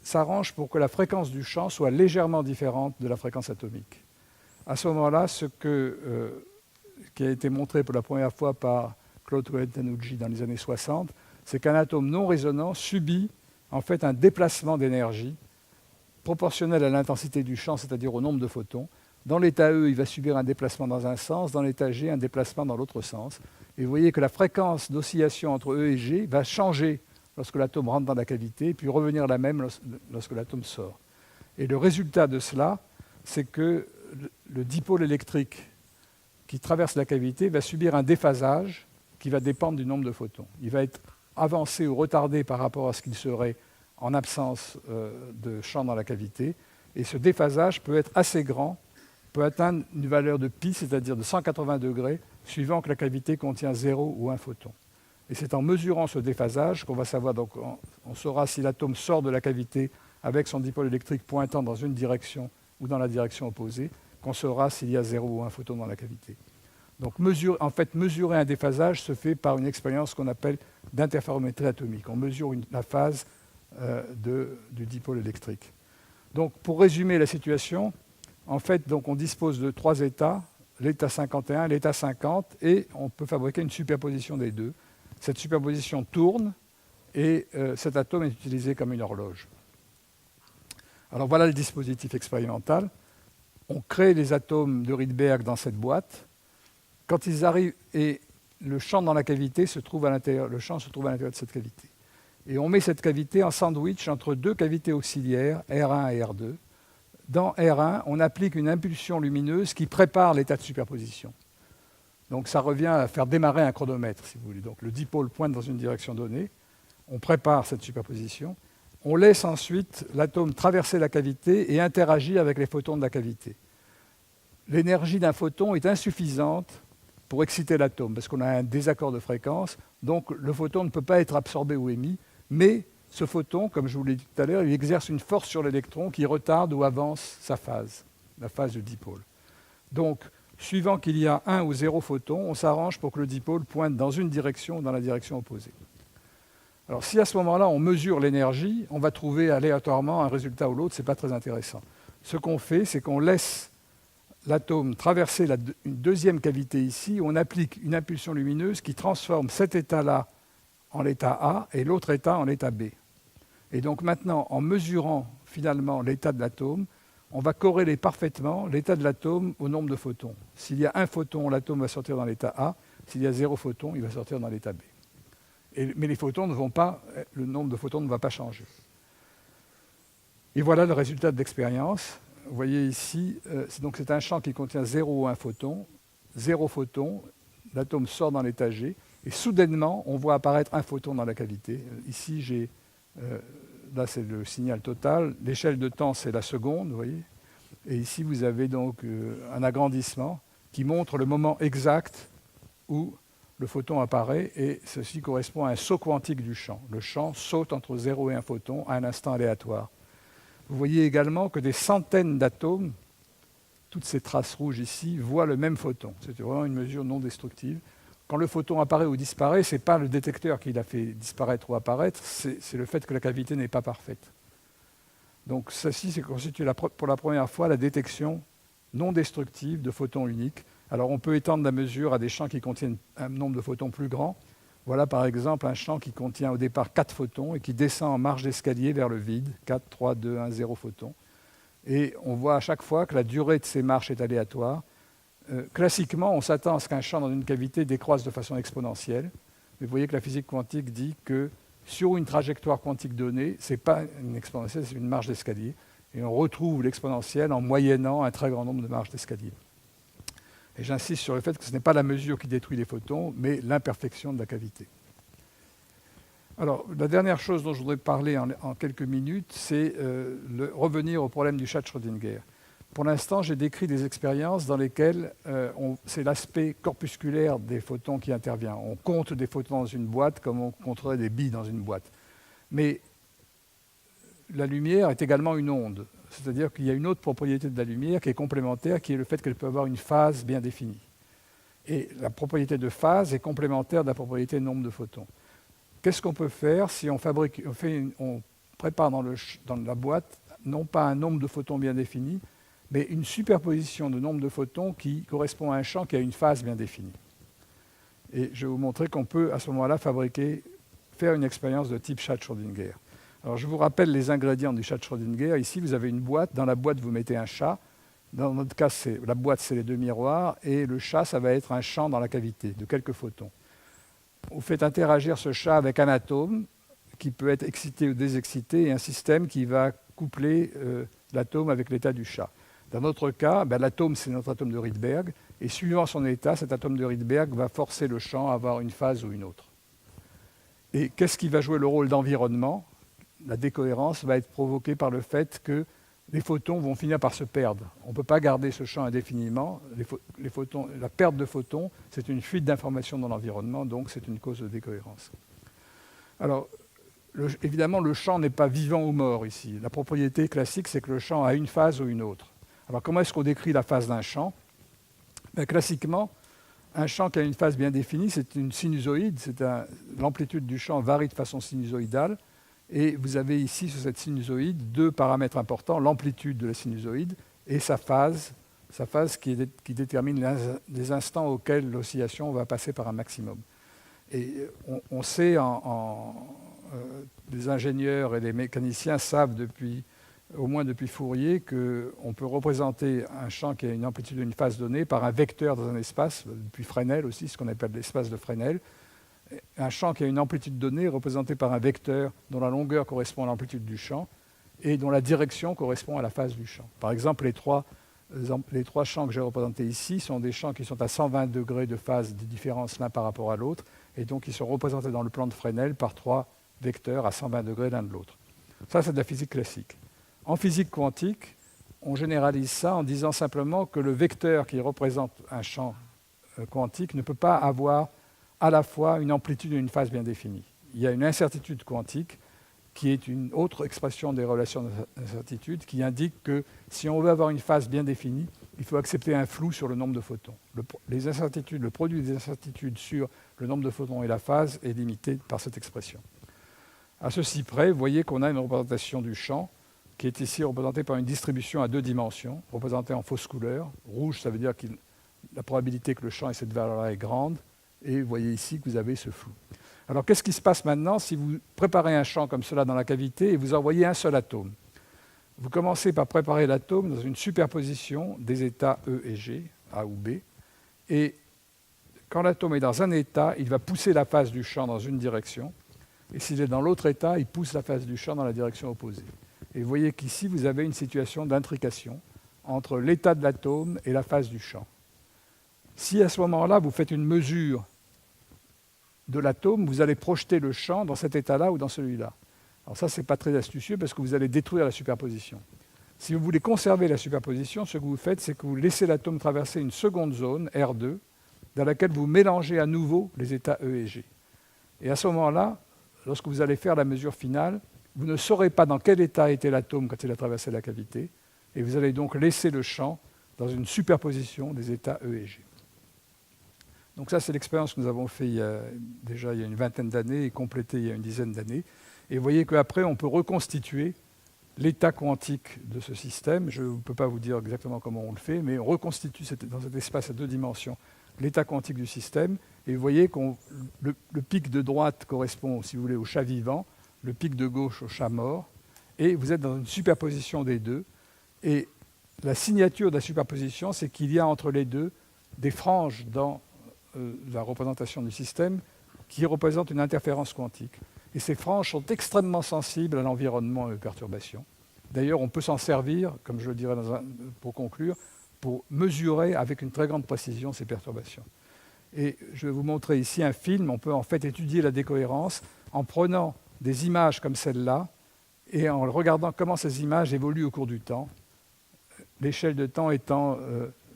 s'arrange pour que la fréquence du champ soit légèrement différente de la fréquence atomique. À ce moment-là, ce qui a été montré pour la première fois par Claude Cohen-Tanucci dans les années 60, c'est qu'un atome non résonant subit en fait un déplacement d'énergie proportionnel à l'intensité du champ, c'est-à-dire au nombre de photons. Dans l'état E, il va subir un déplacement dans un sens, dans l'état G, un déplacement dans l'autre sens. Et vous voyez que la fréquence d'oscillation entre E et G va changer lorsque l'atome rentre dans la cavité, puis revenir la même lorsque l'atome sort. Et le résultat de cela, c'est que le dipôle électrique qui traverse la cavité va subir un déphasage qui va dépendre du nombre de photons. Il va être avancé ou retardé par rapport à ce qu'il serait en absence de champ dans la cavité. Et ce déphasage peut être assez grand, peut atteindre une valeur de pi, c'est-à-dire de 180 degrés, suivant que la cavité contient 0 ou 1 photon. Et c'est en mesurant ce déphasage qu'on va savoir, donc on saura si l'atome sort de la cavité avec son dipôle électrique pointant dans une direction ou dans la direction opposée, qu'on saura s'il y a 0 ou 1 photon dans la cavité. Donc mesurer un déphasage se fait par une expérience qu'on appelle d'interférométrie atomique. On mesure la phase du dipôle électrique. Donc pour résumer la situation, en fait, donc, on dispose de trois états, l'état 51, l'état 50, et on peut fabriquer une superposition des deux. Cette superposition tourne et cet atome est utilisé comme une horloge. Alors voilà le dispositif expérimental. On crée les atomes de Rydberg dans cette boîte. Quand ils arrivent, et le champ dans la cavité se trouve à l'intérieur, le champ se trouve à l'intérieur de cette cavité. Et on met cette cavité en sandwich entre deux cavités auxiliaires, R1 et R2. Dans R1, on applique une impulsion lumineuse qui prépare l'état de superposition. Donc ça revient à faire démarrer un chronomètre, si vous voulez. Donc le dipôle pointe dans une direction donnée, on prépare cette superposition, On laisse ensuite l'atome traverser la cavité et interagir avec les photons de la cavité. L'énergie d'un photon est insuffisante pour exciter l'atome, parce qu'on a un désaccord de fréquence, donc le photon ne peut pas être absorbé ou émis, mais ce photon, comme je vous l'ai dit tout à l'heure, il exerce une force sur l'électron qui retarde ou avance sa phase, la phase du dipôle. Donc, suivant qu'il y a 1 ou 0 photon, on s'arrange pour que le dipôle pointe dans une direction ou dans la direction opposée. Alors, si à ce moment-là, on mesure l'énergie, on va trouver aléatoirement un résultat ou l'autre, ce n'est pas très intéressant. Ce qu'on fait, c'est qu'on laisse l'atome traverser une deuxième cavité ici, où on applique une impulsion lumineuse qui transforme cet état-là en l'état A et l'autre état en l'état B. Et donc maintenant, en mesurant finalement l'état de l'atome, on va corréler parfaitement l'état de l'atome au nombre de photons. S'il y a 1 photon, l'atome va sortir dans l'état A. S'il y a 0 photon, il va sortir dans l'état B. Mais les photons ne vont pas, le nombre de photons ne va pas changer. Et voilà le résultat de l'expérience. Vous voyez ici, c'est un champ qui contient 0 ou 1 photon. 0 photon, l'atome sort dans l'état G, et soudainement, on voit apparaître 1 photon dans la cavité. Ici, là, c'est le signal total. L'échelle de temps, c'est la seconde, vous voyez. Et ici, vous avez donc un agrandissement qui montre le moment exact où le photon apparaît, et ceci correspond à un saut quantique du champ. Le champ saute entre 0 et 1 photon à un instant aléatoire. Vous voyez également que des centaines d'atomes, toutes ces traces rouges ici, voient le même photon. C'est vraiment une mesure non destructive. Quand le photon apparaît ou disparaît, ce n'est pas le détecteur qui l'a fait disparaître ou apparaître, c'est le fait que la cavité n'est pas parfaite. Donc ceci constitue pour la première fois la détection non destructive de photons uniques. Alors on peut étendre la mesure à des champs qui contiennent un nombre de photons plus grand. Voilà par exemple un champ qui contient au départ 4 photons et qui descend en marche d'escalier vers le vide, 4, 3, 2, 1, 0 photons. Et on voit à chaque fois que la durée de ces marches est aléatoire. Classiquement, on s'attend à ce qu'un champ dans une cavité décroisse de façon exponentielle. Mais vous voyez que la physique quantique dit que sur une trajectoire quantique donnée, ce n'est pas une exponentielle, c'est une marche d'escalier. Et on retrouve l'exponentielle en moyennant un très grand nombre de marches d'escalier. Et j'insiste sur le fait que ce n'est pas la mesure qui détruit les photons, mais l'imperfection de la cavité. Alors, la dernière chose dont je voudrais parler en quelques minutes, c'est revenir au problème du chat de Schrödinger. Pour l'instant, j'ai décrit des expériences dans lesquelles c'est l'aspect corpusculaire des photons qui intervient. On compte des photons dans une boîte comme on compterait des billes dans une boîte. Mais la lumière est également une onde. C'est-à-dire qu'il y a une autre propriété de la lumière qui est complémentaire, qui est le fait qu'elle peut avoir une phase bien définie. Et la propriété de phase est complémentaire de la propriété de nombre de photons. Qu'est-ce qu'on peut faire si on prépare dans la boîte non pas un nombre de photons bien défini, mais une superposition de nombre de photons qui correspond à un champ qui a une phase bien définie. Et je vais vous montrer qu'on peut à ce moment-là faire une expérience de type chat de Schrödinger. Alors, je vous rappelle les ingrédients du chat de Schrödinger. Ici, vous avez une boîte. Dans la boîte, vous mettez un chat. Dans notre cas, la boîte, c'est les 2 miroirs. Et le chat, ça va être un champ dans la cavité de quelques photons. Vous faites interagir ce chat avec un atome qui peut être excité ou désexcité et un système qui va coupler l'atome avec l'état du chat. Dans notre cas, l'atome, c'est notre atome de Rydberg. Et suivant son état, cet atome de Rydberg va forcer le champ à avoir une phase ou une autre. Et qu'est-ce qui va jouer le rôle d'environnement ? La décohérence va être provoquée par le fait que les photons vont finir par se perdre. On ne peut pas garder ce champ indéfiniment. La perte de photons, c'est une fuite d'informations dans l'environnement, donc c'est une cause de décohérence. Alors, évidemment, le champ n'est pas vivant ou mort ici. La propriété classique, c'est que le champ a une phase ou une autre. Alors, comment est-ce qu'on décrit la phase d'un champ ? Classiquement, un champ qui a une phase bien définie, c'est une sinusoïde. L'amplitude du champ varie de façon sinusoïdale. Et vous avez ici, sur cette sinusoïde, 2 paramètres importants, l'amplitude de la sinusoïde et sa phase qui détermine les instants auxquels l'oscillation va passer par un maximum. Et on sait, les ingénieurs et les mécaniciens savent au moins depuis Fourier, qu'on peut représenter un champ qui a une amplitude d'une phase donnée par un vecteur dans un espace, depuis Fresnel aussi, ce qu'on appelle l'espace de Fresnel. Un champ qui a une amplitude donnée est représenté par un vecteur dont la longueur correspond à l'amplitude du champ et dont la direction correspond à la phase du champ. Par exemple, les trois champs que j'ai représentés ici sont des champs qui sont à 120 degrés de phase de différence l'un par rapport à l'autre, et donc ils sont représentés dans le plan de Fresnel par 3 vecteurs à 120 degrés l'un de l'autre. Ça, c'est de la physique classique. En physique quantique, on généralise ça en disant simplement que le vecteur qui représente un champ quantique ne peut pas avoir à la fois une amplitude et une phase bien définies. Il y a une incertitude quantique qui est une autre expression des relations d'incertitude qui indique que si on veut avoir une phase bien définie, il faut accepter un flou sur le nombre de photons. Le produit des incertitudes sur le nombre de photons et la phase est limité par cette expression. À ceci près, vous voyez qu'on a une représentation du champ qui est ici représentée par une distribution à 2 dimensions, représentée en fausse couleur. Rouge, ça veut dire que la probabilité que le champ ait cette valeur-là est grande. Et vous voyez ici que vous avez ce flou. Alors, qu'est-ce qui se passe maintenant si vous préparez un champ comme cela dans la cavité et vous envoyez un seul atome? Vous commencez par préparer l'atome dans une superposition des états E et G, A ou B. Et quand l'atome est dans un état, il va pousser la phase du champ dans une direction. Et s'il est dans l'autre état, il pousse la phase du champ dans la direction opposée. Et vous voyez qu'ici, vous avez une situation d'intrication entre l'état de l'atome et la phase du champ. Si à ce moment-là, vous faites une mesure de l'atome, vous allez projeter le champ dans cet état-là ou dans celui-là. Alors ça, ce n'est pas très astucieux parce que vous allez détruire la superposition. Si vous voulez conserver la superposition, ce que vous faites, c'est que vous laissez l'atome traverser une seconde zone, R2, dans laquelle vous mélangez à nouveau les états E et G. Et à ce moment-là, lorsque vous allez faire la mesure finale, vous ne saurez pas dans quel état était l'atome quand il a traversé la cavité, et vous allez donc laisser le champ dans une superposition des états E et G. Donc ça, c'est l'expérience que nous avons faite déjà il y a une vingtaine d'années et complétée il y a une dizaine d'années. Et vous voyez qu'après, on peut reconstituer l'état quantique de ce système. Je ne peux pas vous dire exactement comment on le fait, mais on reconstitue dans cet espace à 2 dimensions l'état quantique du système. Et vous voyez que le pic de droite correspond, si vous voulez, au chat vivant, le pic de gauche au chat mort. Et vous êtes dans une superposition des deux. Et la signature de la superposition, c'est qu'il y a entre les deux des franges dans la représentation du système qui représentent une interférence quantique. Et ces franges sont extrêmement sensibles à l'environnement et aux perturbations. D'ailleurs, on peut s'en servir, comme je le dirai pour conclure, pour mesurer avec une très grande précision ces perturbations. Et je vais vous montrer ici un film. On peut en fait étudier la décohérence en prenant des images comme celle-là et en regardant comment ces images évoluent au cours du temps, l'échelle de temps étant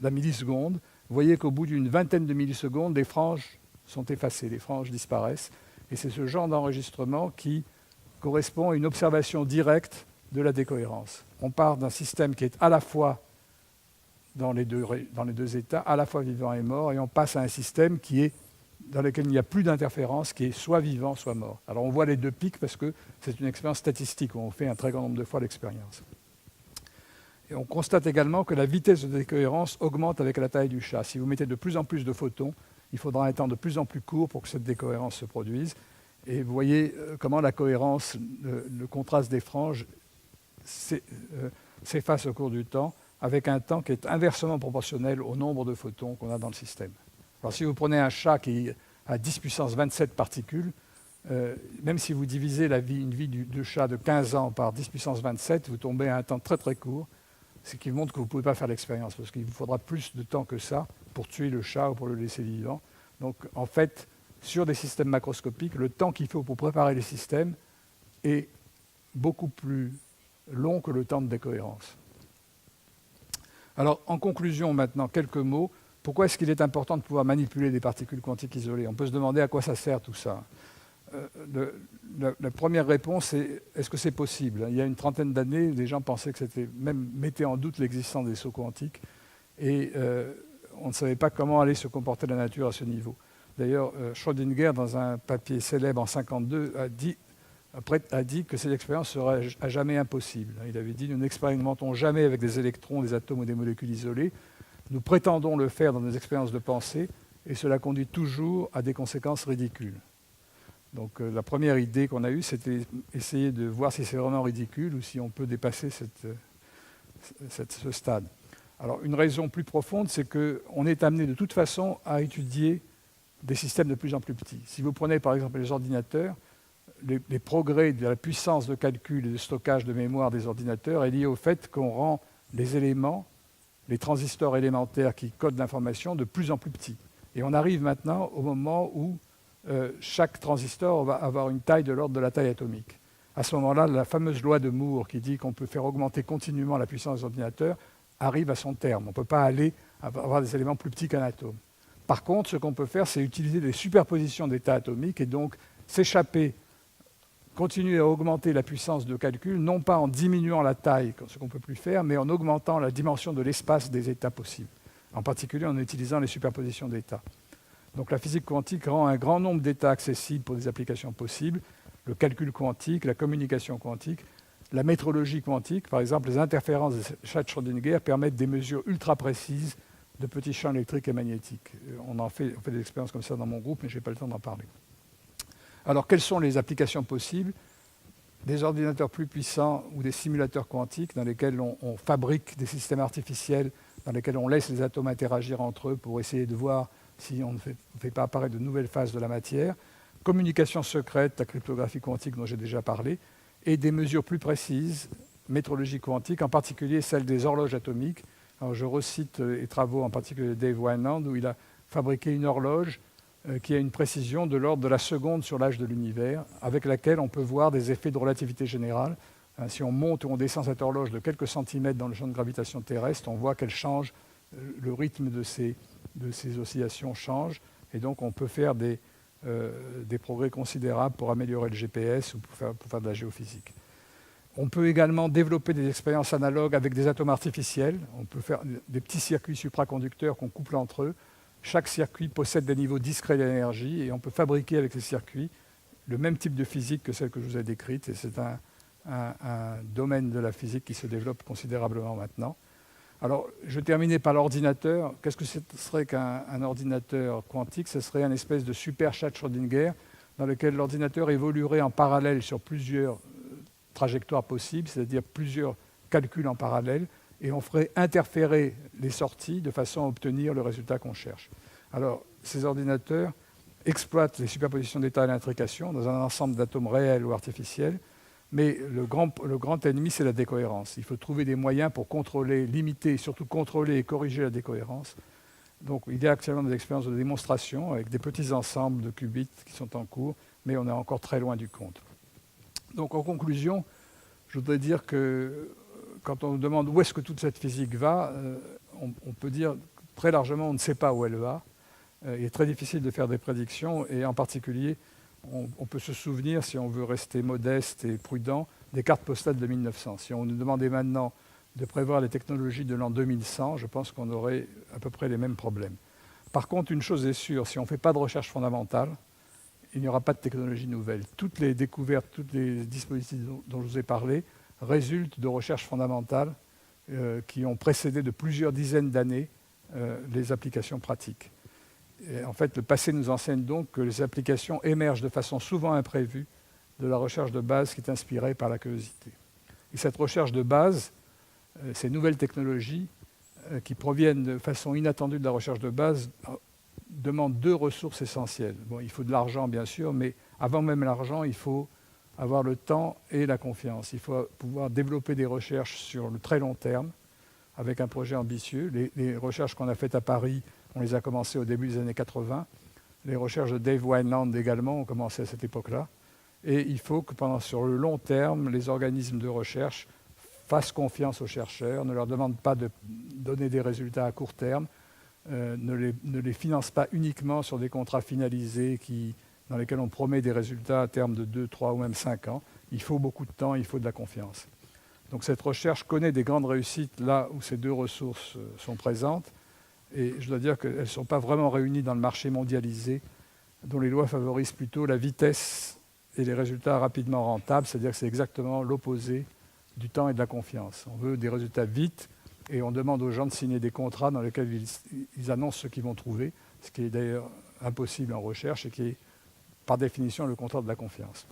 la milliseconde. Vous voyez qu'au bout d'une vingtaine de millisecondes, les franges sont effacées, les franges disparaissent. Et c'est ce genre d'enregistrement qui correspond à une observation directe de la décohérence. On part d'un système qui est à la fois dans les deux états, à la fois vivant et mort, et on passe à un système dans lequel il n'y a plus d'interférence, qui est soit vivant, soit mort. Alors on voit les deux pics parce que c'est une expérience statistique où on fait un très grand nombre de fois l'expérience. Et on constate également que la vitesse de décohérence augmente avec la taille du chat. Si vous mettez de plus en plus de photons, il faudra un temps de plus en plus court pour que cette décohérence se produise. Et vous voyez comment la cohérence, le contraste des franges s'efface au cours du temps, avec un temps qui est inversement proportionnel au nombre de photons qu'on a dans le système. Alors si vous prenez un chat qui a 10 puissance 27 particules, même si vous divisez une vie de chat de 15 ans par 10 puissance 27, vous tombez à un temps très très court, ce qui montre que vous ne pouvez pas faire l'expérience, parce qu'il vous faudra plus de temps que ça pour tuer le chat ou pour le laisser vivant. Donc en fait, sur des systèmes macroscopiques, le temps qu'il faut pour préparer les systèmes est beaucoup plus long que le temps de décohérence. Alors en conclusion maintenant, quelques mots. Pourquoi est-ce qu'il est important de pouvoir manipuler des particules quantiques isolées? On peut se demander à quoi ça sert tout ça. La première réponse est, est-ce que c'est possible? Il y a une trentaine d'années, les gens pensaient que c'était, même mettaient en doute l'existence des sauts quantiques, et on ne savait pas comment allait se comporter la nature à ce niveau. D'ailleurs, Schrödinger, dans un papier célèbre en 1952, a dit que cette expérience serait à jamais impossible. Il avait dit, nous n'expérimentons jamais avec des électrons, des atomes ou des molécules isolées. Nous prétendons le faire dans nos expériences de pensée, et cela conduit toujours à des conséquences ridicules. Donc la première idée qu'on a eue, c'était essayer de voir si c'est vraiment ridicule ou si on peut dépasser ce stade. Alors une raison plus profonde, c'est qu'on est amené de toute façon à étudier des systèmes de plus en plus petits. Si vous prenez par exemple les ordinateurs, les progrès de la puissance de calcul et de stockage de mémoire des ordinateurs est lié au fait qu'on rend les éléments, les transistors élémentaires qui codent l'information, de plus en plus petits. Et on arrive maintenant au moment où chaque transistor va avoir une taille de l'ordre de la taille atomique. À ce moment-là, la fameuse loi de Moore qui dit qu'on peut faire augmenter continuellement la puissance des ordinateurs arrive à son terme. On ne peut pas aller avoir des éléments plus petits qu'un atome. Par contre, ce qu'on peut faire, c'est utiliser des superpositions d'états atomiques et donc s'échapper, continuer à augmenter la puissance de calcul, non pas en diminuant la taille, ce qu'on ne peut plus faire, mais en augmentant la dimension de l'espace des états possibles, en particulier en utilisant les superpositions d'états. Donc la physique quantique rend un grand nombre d'états accessibles pour des applications possibles, le calcul quantique, la communication quantique, la métrologie quantique. Par exemple, les interférences de Schrödinger permettent des mesures ultra précises de petits champs électriques et magnétiques. On fait des expériences comme ça dans mon groupe, mais je n'ai pas le temps d'en parler. Alors, quelles sont les applications possibles? Des ordinateurs plus puissants ou des simulateurs quantiques dans lesquels on fabrique des systèmes artificiels, dans lesquels on laisse les atomes interagir entre eux pour essayer de voir si on ne fait pas apparaître de nouvelles phases de la matière. Communication secrète, la cryptographie quantique dont j'ai déjà parlé, et des mesures plus précises, métrologie quantique, en particulier celle des horloges atomiques. Alors, je recite les travaux en particulier de Dave Wineland, où il a fabriqué une horloge qui a une précision de l'ordre de la seconde sur l'âge de l'univers, avec laquelle on peut voir des effets de relativité générale. Si on monte ou on descend cette horloge de quelques centimètres dans le champ de gravitation terrestre, on voit qu'elle change, le rythme de ces oscillations change, et donc on peut faire des progrès considérables pour améliorer le GPS ou pour faire de la géophysique. On peut également développer des expériences analogues avec des atomes artificiels. On peut faire des petits circuits supraconducteurs qu'on couple entre eux. Chaque circuit possède des niveaux discrets d'énergie et on peut fabriquer avec ces circuits le même type de physique que celle que je vous ai décrite. Et c'est un domaine de la physique qui se développe considérablement maintenant. Alors, je vais terminer par l'ordinateur. Qu'est-ce que ce serait qu'un ordinateur quantique? Ce serait un espèce de super chat Schrödinger dans lequel l'ordinateur évoluerait en parallèle sur plusieurs trajectoires possibles, c'est-à-dire plusieurs calculs en parallèle, et on ferait interférer les sorties de façon à obtenir le résultat qu'on cherche. Alors, ces ordinateurs exploitent les superpositions d'états et l'intrication dans un ensemble d'atomes réels ou artificiels, mais le grand ennemi, c'est la décohérence. Il faut trouver des moyens pour contrôler, limiter, et surtout contrôler et corriger la décohérence. Donc, il y a actuellement des expériences de démonstration avec des petits ensembles de qubits qui sont en cours, mais on est encore très loin du compte. Donc, en conclusion, je voudrais dire que quand on nous demande où est-ce que toute cette physique va, on peut dire très largement on ne sait pas où elle va. Il est très difficile de faire des prédictions, et en particulier, on peut se souvenir, si on veut rester modeste et prudent, des cartes postales de 1900. Si on nous demandait maintenant de prévoir les technologies de l'an 2100, je pense qu'on aurait à peu près les mêmes problèmes. Par contre, une chose est sûre, si on ne fait pas de recherche fondamentale, il n'y aura pas de technologie nouvelle. Toutes les découvertes, tous les dispositifs dont je vous ai parlé résultent de recherches fondamentales qui ont précédé de plusieurs dizaines d'années les applications pratiques. Et en fait, le passé nous enseigne donc que les applications émergent de façon souvent imprévue de la recherche de base qui est inspirée par la curiosité. Et cette recherche de base, ces nouvelles technologies qui proviennent de façon inattendue de la recherche de base, demandent deux ressources essentielles. Bon, il faut de l'argent, bien sûr, mais avant même l'argent, il faut avoir le temps et la confiance. Il faut pouvoir développer des recherches sur le très long terme, avec un projet ambitieux. Les recherches qu'on a faites à Paris, on les a commencées au début des années 80. Les recherches de Dave Wineland également ont commencé à cette époque-là. Et il faut que sur le long terme, les organismes de recherche fassent confiance aux chercheurs, ne leur demandent pas de donner des résultats à court terme, ne les financent pas uniquement sur des contrats finalisés dans lesquels on promet des résultats à terme de 2, 3 ou même 5 ans. Il faut beaucoup de temps, il faut de la confiance. Donc cette recherche connaît des grandes réussites là où ces deux ressources sont présentes. Et je dois dire qu'elles ne sont pas vraiment réunies dans le marché mondialisé, dont les lois favorisent plutôt la vitesse et les résultats rapidement rentables, c'est-à-dire que c'est exactement l'opposé du temps et de la confiance. On veut des résultats vite et on demande aux gens de signer des contrats dans lesquels ils annoncent ce qu'ils vont trouver, ce qui est d'ailleurs impossible en recherche et qui est par définition le contraire de la confiance.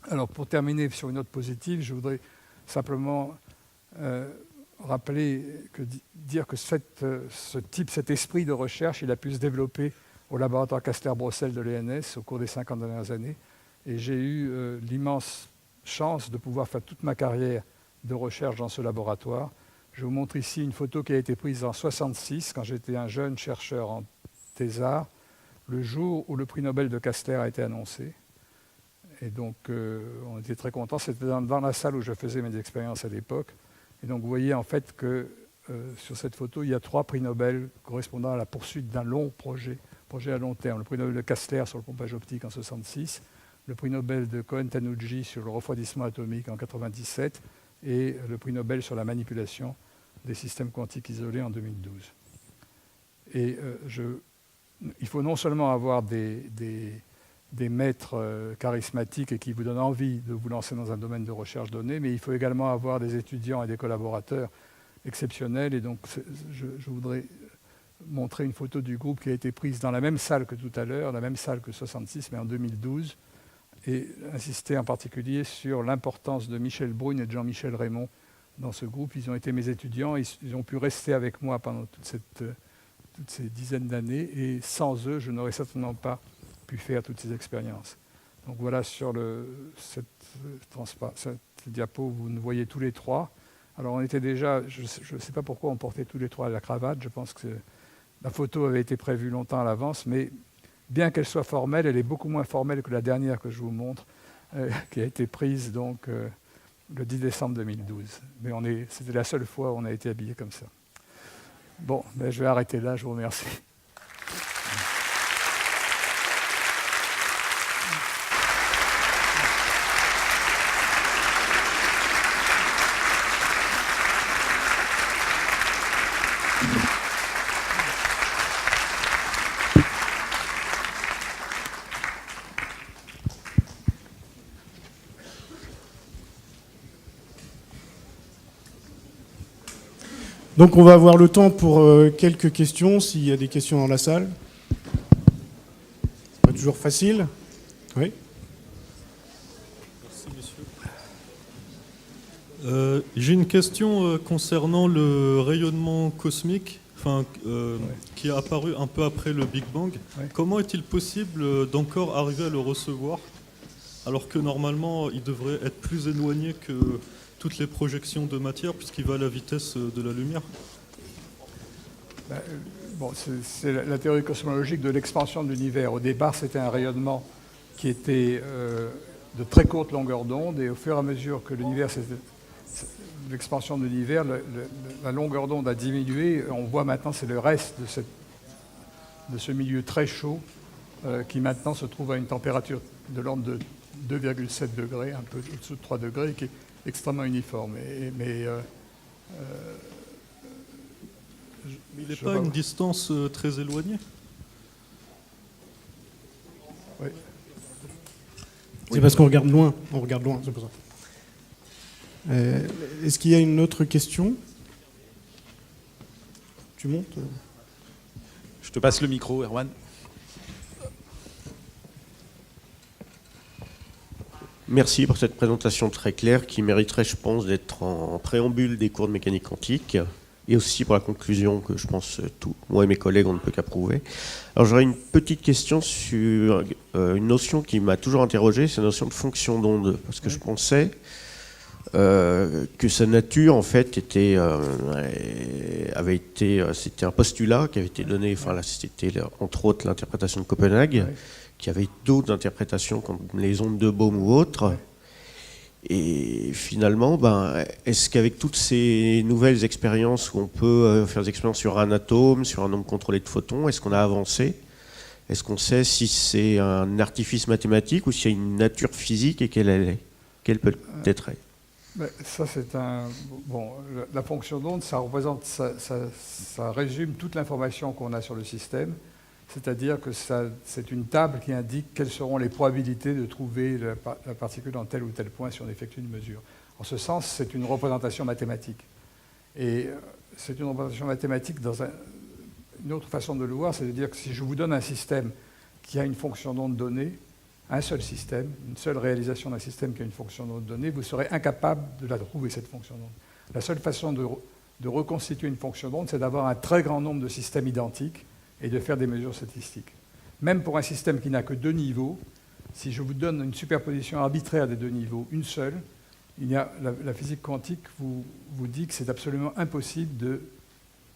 Alors pour terminer sur une note positive, je voudrais simplement dire que cet esprit de recherche, il a pu se développer au laboratoire Caster-Brossel de l'ENS au cours des 50 dernières années. Et j'ai eu l'immense chance de pouvoir faire toute ma carrière de recherche dans ce laboratoire. Je vous montre ici une photo qui a été prise en 1966, quand j'étais un jeune chercheur en thésard, le jour où le prix Nobel de Caster a été annoncé. Et donc, on était très contents. C'était dans la salle où je faisais mes expériences à l'époque. Et donc, vous voyez en fait que sur cette photo, il y a 3 prix Nobel correspondant à la poursuite d'un long projet à long terme. Le prix Nobel de Kastler sur le pompage optique en 1966, le prix Nobel de Cohen-Tanuji sur le refroidissement atomique en 1997 et le prix Nobel sur la manipulation des systèmes quantiques isolés en 2012. Et il faut non seulement avoir des maîtres charismatiques et qui vous donnent envie de vous lancer dans un domaine de recherche donné, mais il faut également avoir des étudiants et des collaborateurs exceptionnels. Et donc, je voudrais montrer une photo du groupe qui a été prise dans la même salle que tout à l'heure, la même salle que 66, mais en 2012, et insister en particulier sur l'importance de Michel Brune et de Jean-Michel Raymond dans ce groupe. Ils ont été mes étudiants, ils ont pu rester avec moi pendant toutes ces dizaines d'années, et sans eux, je n'aurais certainement pas pu faire toutes ces expériences. Donc voilà, sur cette diapo, vous nous voyez tous les 3. Alors on était déjà, je ne sais pas pourquoi on portait tous les 3 la cravate, je pense que la photo avait été prévue longtemps à l'avance, mais bien qu'elle soit formelle, elle est beaucoup moins formelle que la dernière que je vous montre, qui a été prise donc, le 10 décembre 2012. Mais c'était la seule fois où on a été habillé comme ça. Bon, ben je vais arrêter là, je vous remercie. Donc on va avoir le temps pour quelques questions, s'il y a des questions dans la salle. C'est pas toujours facile. Oui. Merci, monsieur. J'ai une question concernant le rayonnement cosmique, qui est apparu un peu après le Big Bang. Ouais. Comment est-il possible d'encore arriver à le recevoir, alors que normalement il devrait être plus éloigné que toutes les projections de matière, puisqu'il va à la vitesse de la lumière? Bon, c'est la théorie cosmologique de l'expansion de l'univers. Au départ, c'était un rayonnement qui était de très courte longueur d'onde, et au fur et à mesure que l'expansion de l'univers, la longueur d'onde a diminué. On voit maintenant, c'est le reste de ce milieu très chaud qui maintenant se trouve à une température de l'ordre de 2,7 degrés, un peu au-dessous de 3 degrés, qui est extrêmement uniforme. Mais il n'est pas à une distance très éloignée? Oui. C'est parce qu'on regarde loin. On regarde loin, c'est pour ça. Est-ce qu'il y a une autre question? Tu montes? Je te passe le micro, Erwan. Merci pour cette présentation très claire qui mériterait, je pense, d'être en préambule des cours de mécanique quantique, et aussi pour la conclusion que je pense moi et mes collègues on ne peut qu'approuver. Alors j'aurais une petite question sur une notion qui m'a toujours interrogé, c'est la notion de fonction d'onde, parce que je pensais que sa nature en fait c'était un postulat qui avait été donné, c'était entre autres l'interprétation de Copenhague, qui avait d'autres interprétations comme les ondes de Bohm ou autres. Et finalement, est-ce qu'avec toutes ces nouvelles expériences où on peut faire des expériences sur un atome, sur un nombre contrôlé de photons, est-ce qu'on a avancé? Est-ce qu'on sait si c'est un artifice mathématique ou s'il y a une nature physique et quelle elle est? Quelle peut être? Ça, c'est la fonction d'onde, ça résume toute l'information qu'on a sur le système. C'est-à-dire que c'est une table qui indique quelles seront les probabilités de trouver la particule dans tel ou tel point si on effectue une mesure. En ce sens, c'est une représentation mathématique. Et c'est une représentation mathématique dans une autre façon de le voir, c'est-à-dire que si je vous donne un système qui a une fonction d'onde donnée, un seul système, une seule réalisation d'un système qui a une fonction d'onde donnée, vous serez incapable de la trouver, cette fonction d'onde. La seule façon de reconstituer une fonction d'onde, c'est d'avoir un très grand nombre de systèmes identiques et de faire des mesures statistiques. Même pour un système qui n'a que 2 niveaux, si je vous donne une superposition arbitraire des 2 niveaux, une seule, la physique quantique vous dit que c'est absolument impossible de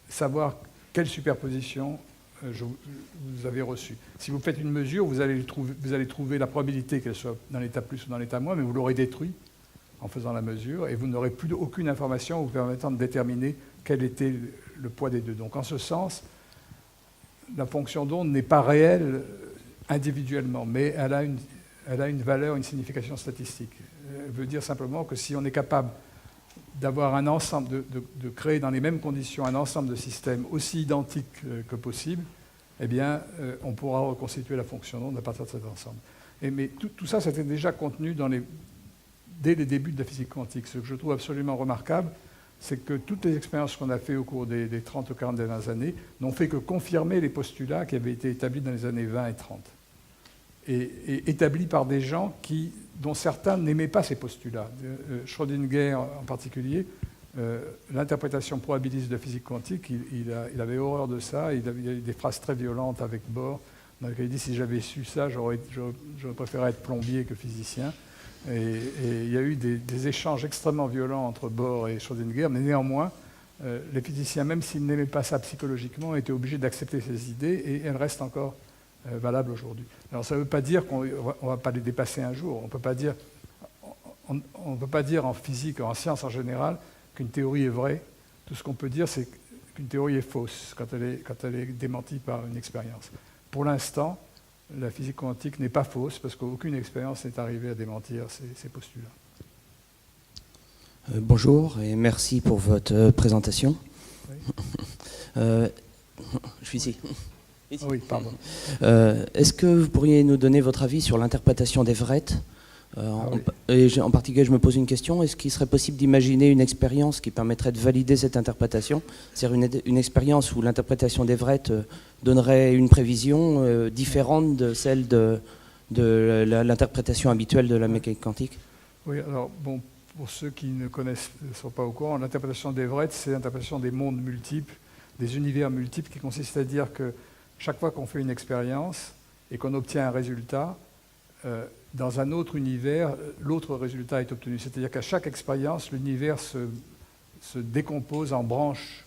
savoir quelle superposition vous avez reçu. Si vous faites une mesure, vous allez trouver la probabilité qu'elle soit dans l'état plus ou dans l'état moins, mais vous l'aurez détruit en faisant la mesure, et vous n'aurez plus aucune information vous permettant de déterminer quel était le poids des deux. Donc en ce sens, la fonction d'onde n'est pas réelle individuellement, mais elle a une valeur, une signification statistique. Elle veut dire simplement que si on est capable d'avoir un ensemble, de créer dans les mêmes conditions un ensemble de systèmes aussi identiques que possible, eh bien, on pourra reconstituer la fonction d'onde à partir de cet ensemble. Mais tout ça, c'était déjà contenu dès les débuts de la physique quantique. Ce que je trouve absolument remarquable, c'est que toutes les expériences qu'on a faites au cours des 30 ou 40 dernières années n'ont fait que confirmer les postulats qui avaient été établis dans les années 20 et 30. Et établis par des gens dont certains n'aimaient pas ces postulats. Schrödinger en particulier, l'interprétation probabiliste de la physique quantique, il avait horreur de ça. Il y a eu des phrases très violentes avec Bohr, dans lesquelles il dit « si j'avais su ça, j'aurais préféré être plombier que physicien ». Et il y a eu des échanges extrêmement violents entre Bohr et Schrödinger, mais néanmoins, les physiciens, même s'ils n'aimaient pas ça psychologiquement, étaient obligés d'accepter ces idées, et elles restent encore valables aujourd'hui. Alors ça ne veut pas dire qu'on ne va pas les dépasser un jour. On ne peut pas dire en physique, en science en général, qu'une théorie est vraie. Tout ce qu'on peut dire, c'est qu'une théorie est fausse quand elle est démentie par une expérience. Pour l'instant, la physique quantique n'est pas fausse parce qu'aucune expérience n'est arrivée à démentir ces postulats. Bonjour et merci pour votre présentation. Oui. Je suis ici. Ici. Oui, pardon. Est-ce que vous pourriez nous donner votre avis sur l'interprétation d'Everett ? Et en particulier, je me pose une question. Est-ce qu'il serait possible d'imaginer une expérience qui permettrait de valider cette interprétation ? C'est-à-dire une expérience où l'interprétation d'Everett donnerait une prévision différente de celle de l'interprétation habituelle de la mécanique quantique ? Oui, alors, bon, pour ceux qui ne sont pas au courant, l'interprétation d'Everett, c'est l'interprétation des mondes multiples, des univers multiples, qui consiste à dire que chaque fois qu'on fait une expérience et qu'on obtient un résultat, dans un autre univers, l'autre résultat est obtenu. C'est-à-dire qu'à chaque expérience, l'univers se décompose en branches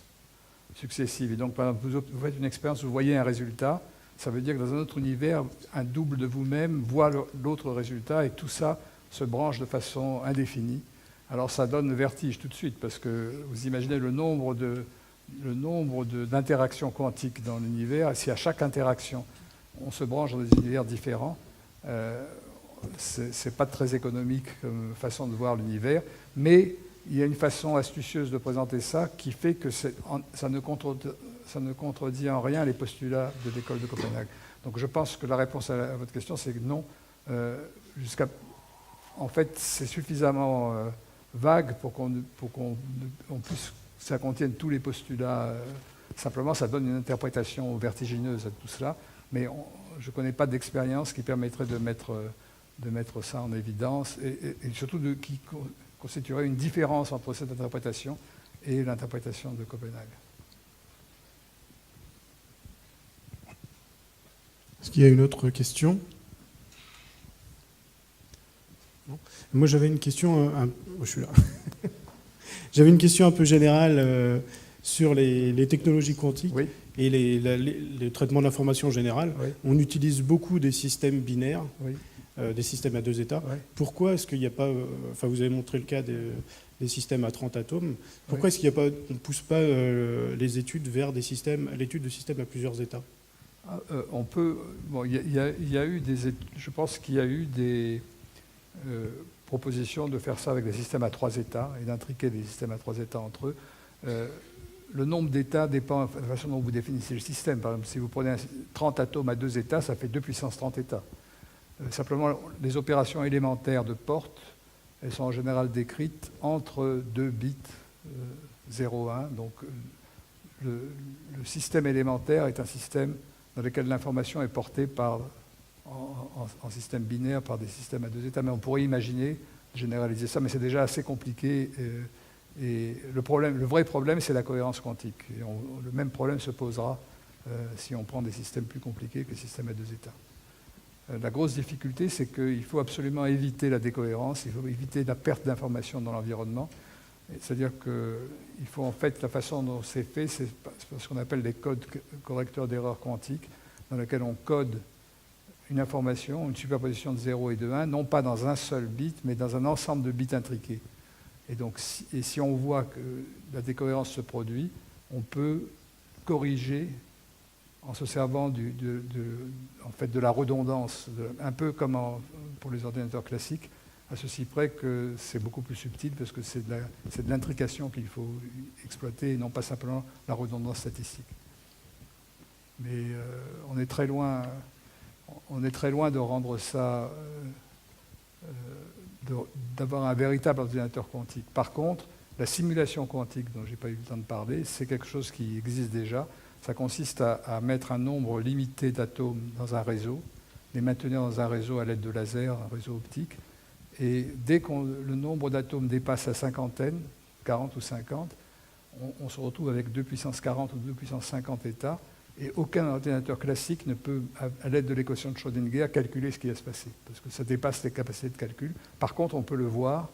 successives. Et donc, par exemple, vous faites une expérience, vous voyez un résultat, ça veut dire que dans un autre univers, un double de vous-même voit l'autre résultat, et tout ça se branche de façon indéfinie. Alors ça donne le vertige tout de suite, parce que vous imaginez le nombre d'interactions quantiques dans l'univers, et si à chaque interaction, on se branche dans des univers différents, c'est pas très économique comme façon de voir l'univers, mais il y a une façon astucieuse de présenter ça qui fait que ça ne contredit en rien les postulats de l'école de Copenhague. Donc je pense que la réponse à votre question, c'est que non. En fait, c'est suffisamment vague pour qu'on puisse, ça contienne tous les postulats. Simplement, ça donne une interprétation vertigineuse à tout cela, mais je ne connais pas d'expérience qui permettrait de mettre ça en évidence, et surtout qui constituerait une différence entre cette interprétation et l'interprétation de Copenhague. Est-ce qu'il y a une autre question ? Non. Moi, j'avais une question. Je suis là. J'avais une question un peu générale sur les technologies quantiques. Oui. Et les traitements de l'information en général. Oui. On utilise beaucoup des systèmes binaires. Oui. Des systèmes à 2 états. Ouais. Pourquoi est-ce qu'il n'y a pas... Enfin, vous avez montré le cas des systèmes à 30 atomes. Pourquoi est-ce qu'il n'y a pas... On ne pousse pas les études vers l'étude de systèmes à plusieurs états ? On peut... Bon, il y a eu je pense qu'il y a eu des propositions de faire ça avec des systèmes à 3 états et d'intriquer des systèmes à 3 états entre eux. Le nombre d'états dépend de la façon dont vous définissez le système. Par exemple, si vous prenez 30 atomes à 2 états, ça fait 2 puissance 30 états. Simplement, les opérations élémentaires de porte, elles sont en général décrites entre 2 bits 0, 1. Donc, le système élémentaire est un système dans lequel l'information est portée en système binaire par des systèmes à 2 états. Mais on pourrait imaginer généraliser ça, mais c'est déjà assez compliqué. Et le vrai problème, c'est la cohérence quantique. Et le même problème se posera si on prend des systèmes plus compliqués que les systèmes à 2 états. La grosse difficulté, c'est qu'il faut absolument éviter la décohérence, il faut éviter la perte d'informations dans l'environnement. C'est-à-dire qu'il faut en fait, la façon dont c'est fait, c'est ce qu'on appelle les codes correcteurs d'erreurs quantiques, dans lesquels on code une information, une superposition de 0 et de 1, non pas dans un seul bit, mais dans un ensemble de bits intriqués. Et donc, si on voit que la décohérence se produit, on peut corriger en se servant en fait, de la redondance, un peu comme pour les ordinateurs classiques, à ceci près que c'est beaucoup plus subtil parce que c'est de l'intrication qu'il faut exploiter et non pas simplement la redondance statistique. Mais on est très loin de rendre ça, d'avoir un véritable ordinateur quantique. Par contre, la simulation quantique, dont je n'ai pas eu le temps de parler, c'est quelque chose qui existe déjà. Ça consiste à mettre un nombre limité d'atomes dans un réseau, les maintenir dans un réseau à l'aide de lasers, un réseau optique. Et dès que le nombre d'atomes dépasse la cinquantaine, 40 ou 50, on se retrouve avec 2 puissance 40 ou 2 puissance 50 états, et aucun ordinateur classique ne peut, à l'aide de l'équation de Schrödinger, calculer ce qui va se passer, parce que ça dépasse les capacités de calcul. Par contre, on peut le voir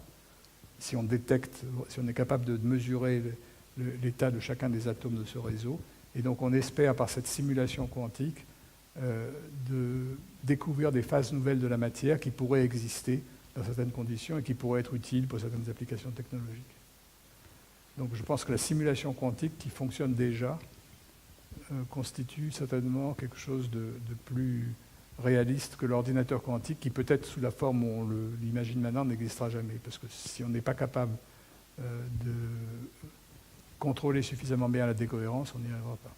si on détecte, si on est capable de mesurer l'état de chacun des atomes de ce réseau. Et donc on espère, par cette simulation quantique, de découvrir des phases nouvelles de la matière qui pourraient exister dans certaines conditions et qui pourraient être utiles pour certaines applications technologiques. Donc je pense que la simulation quantique, qui fonctionne déjà, constitue certainement quelque chose de plus réaliste que l'ordinateur quantique, qui peut-être sous la forme où on l'imagine maintenant n'existera jamais. Parce que si on n'est pas capable de contrôler suffisamment bien la décohérence, on n'y arrivera pas.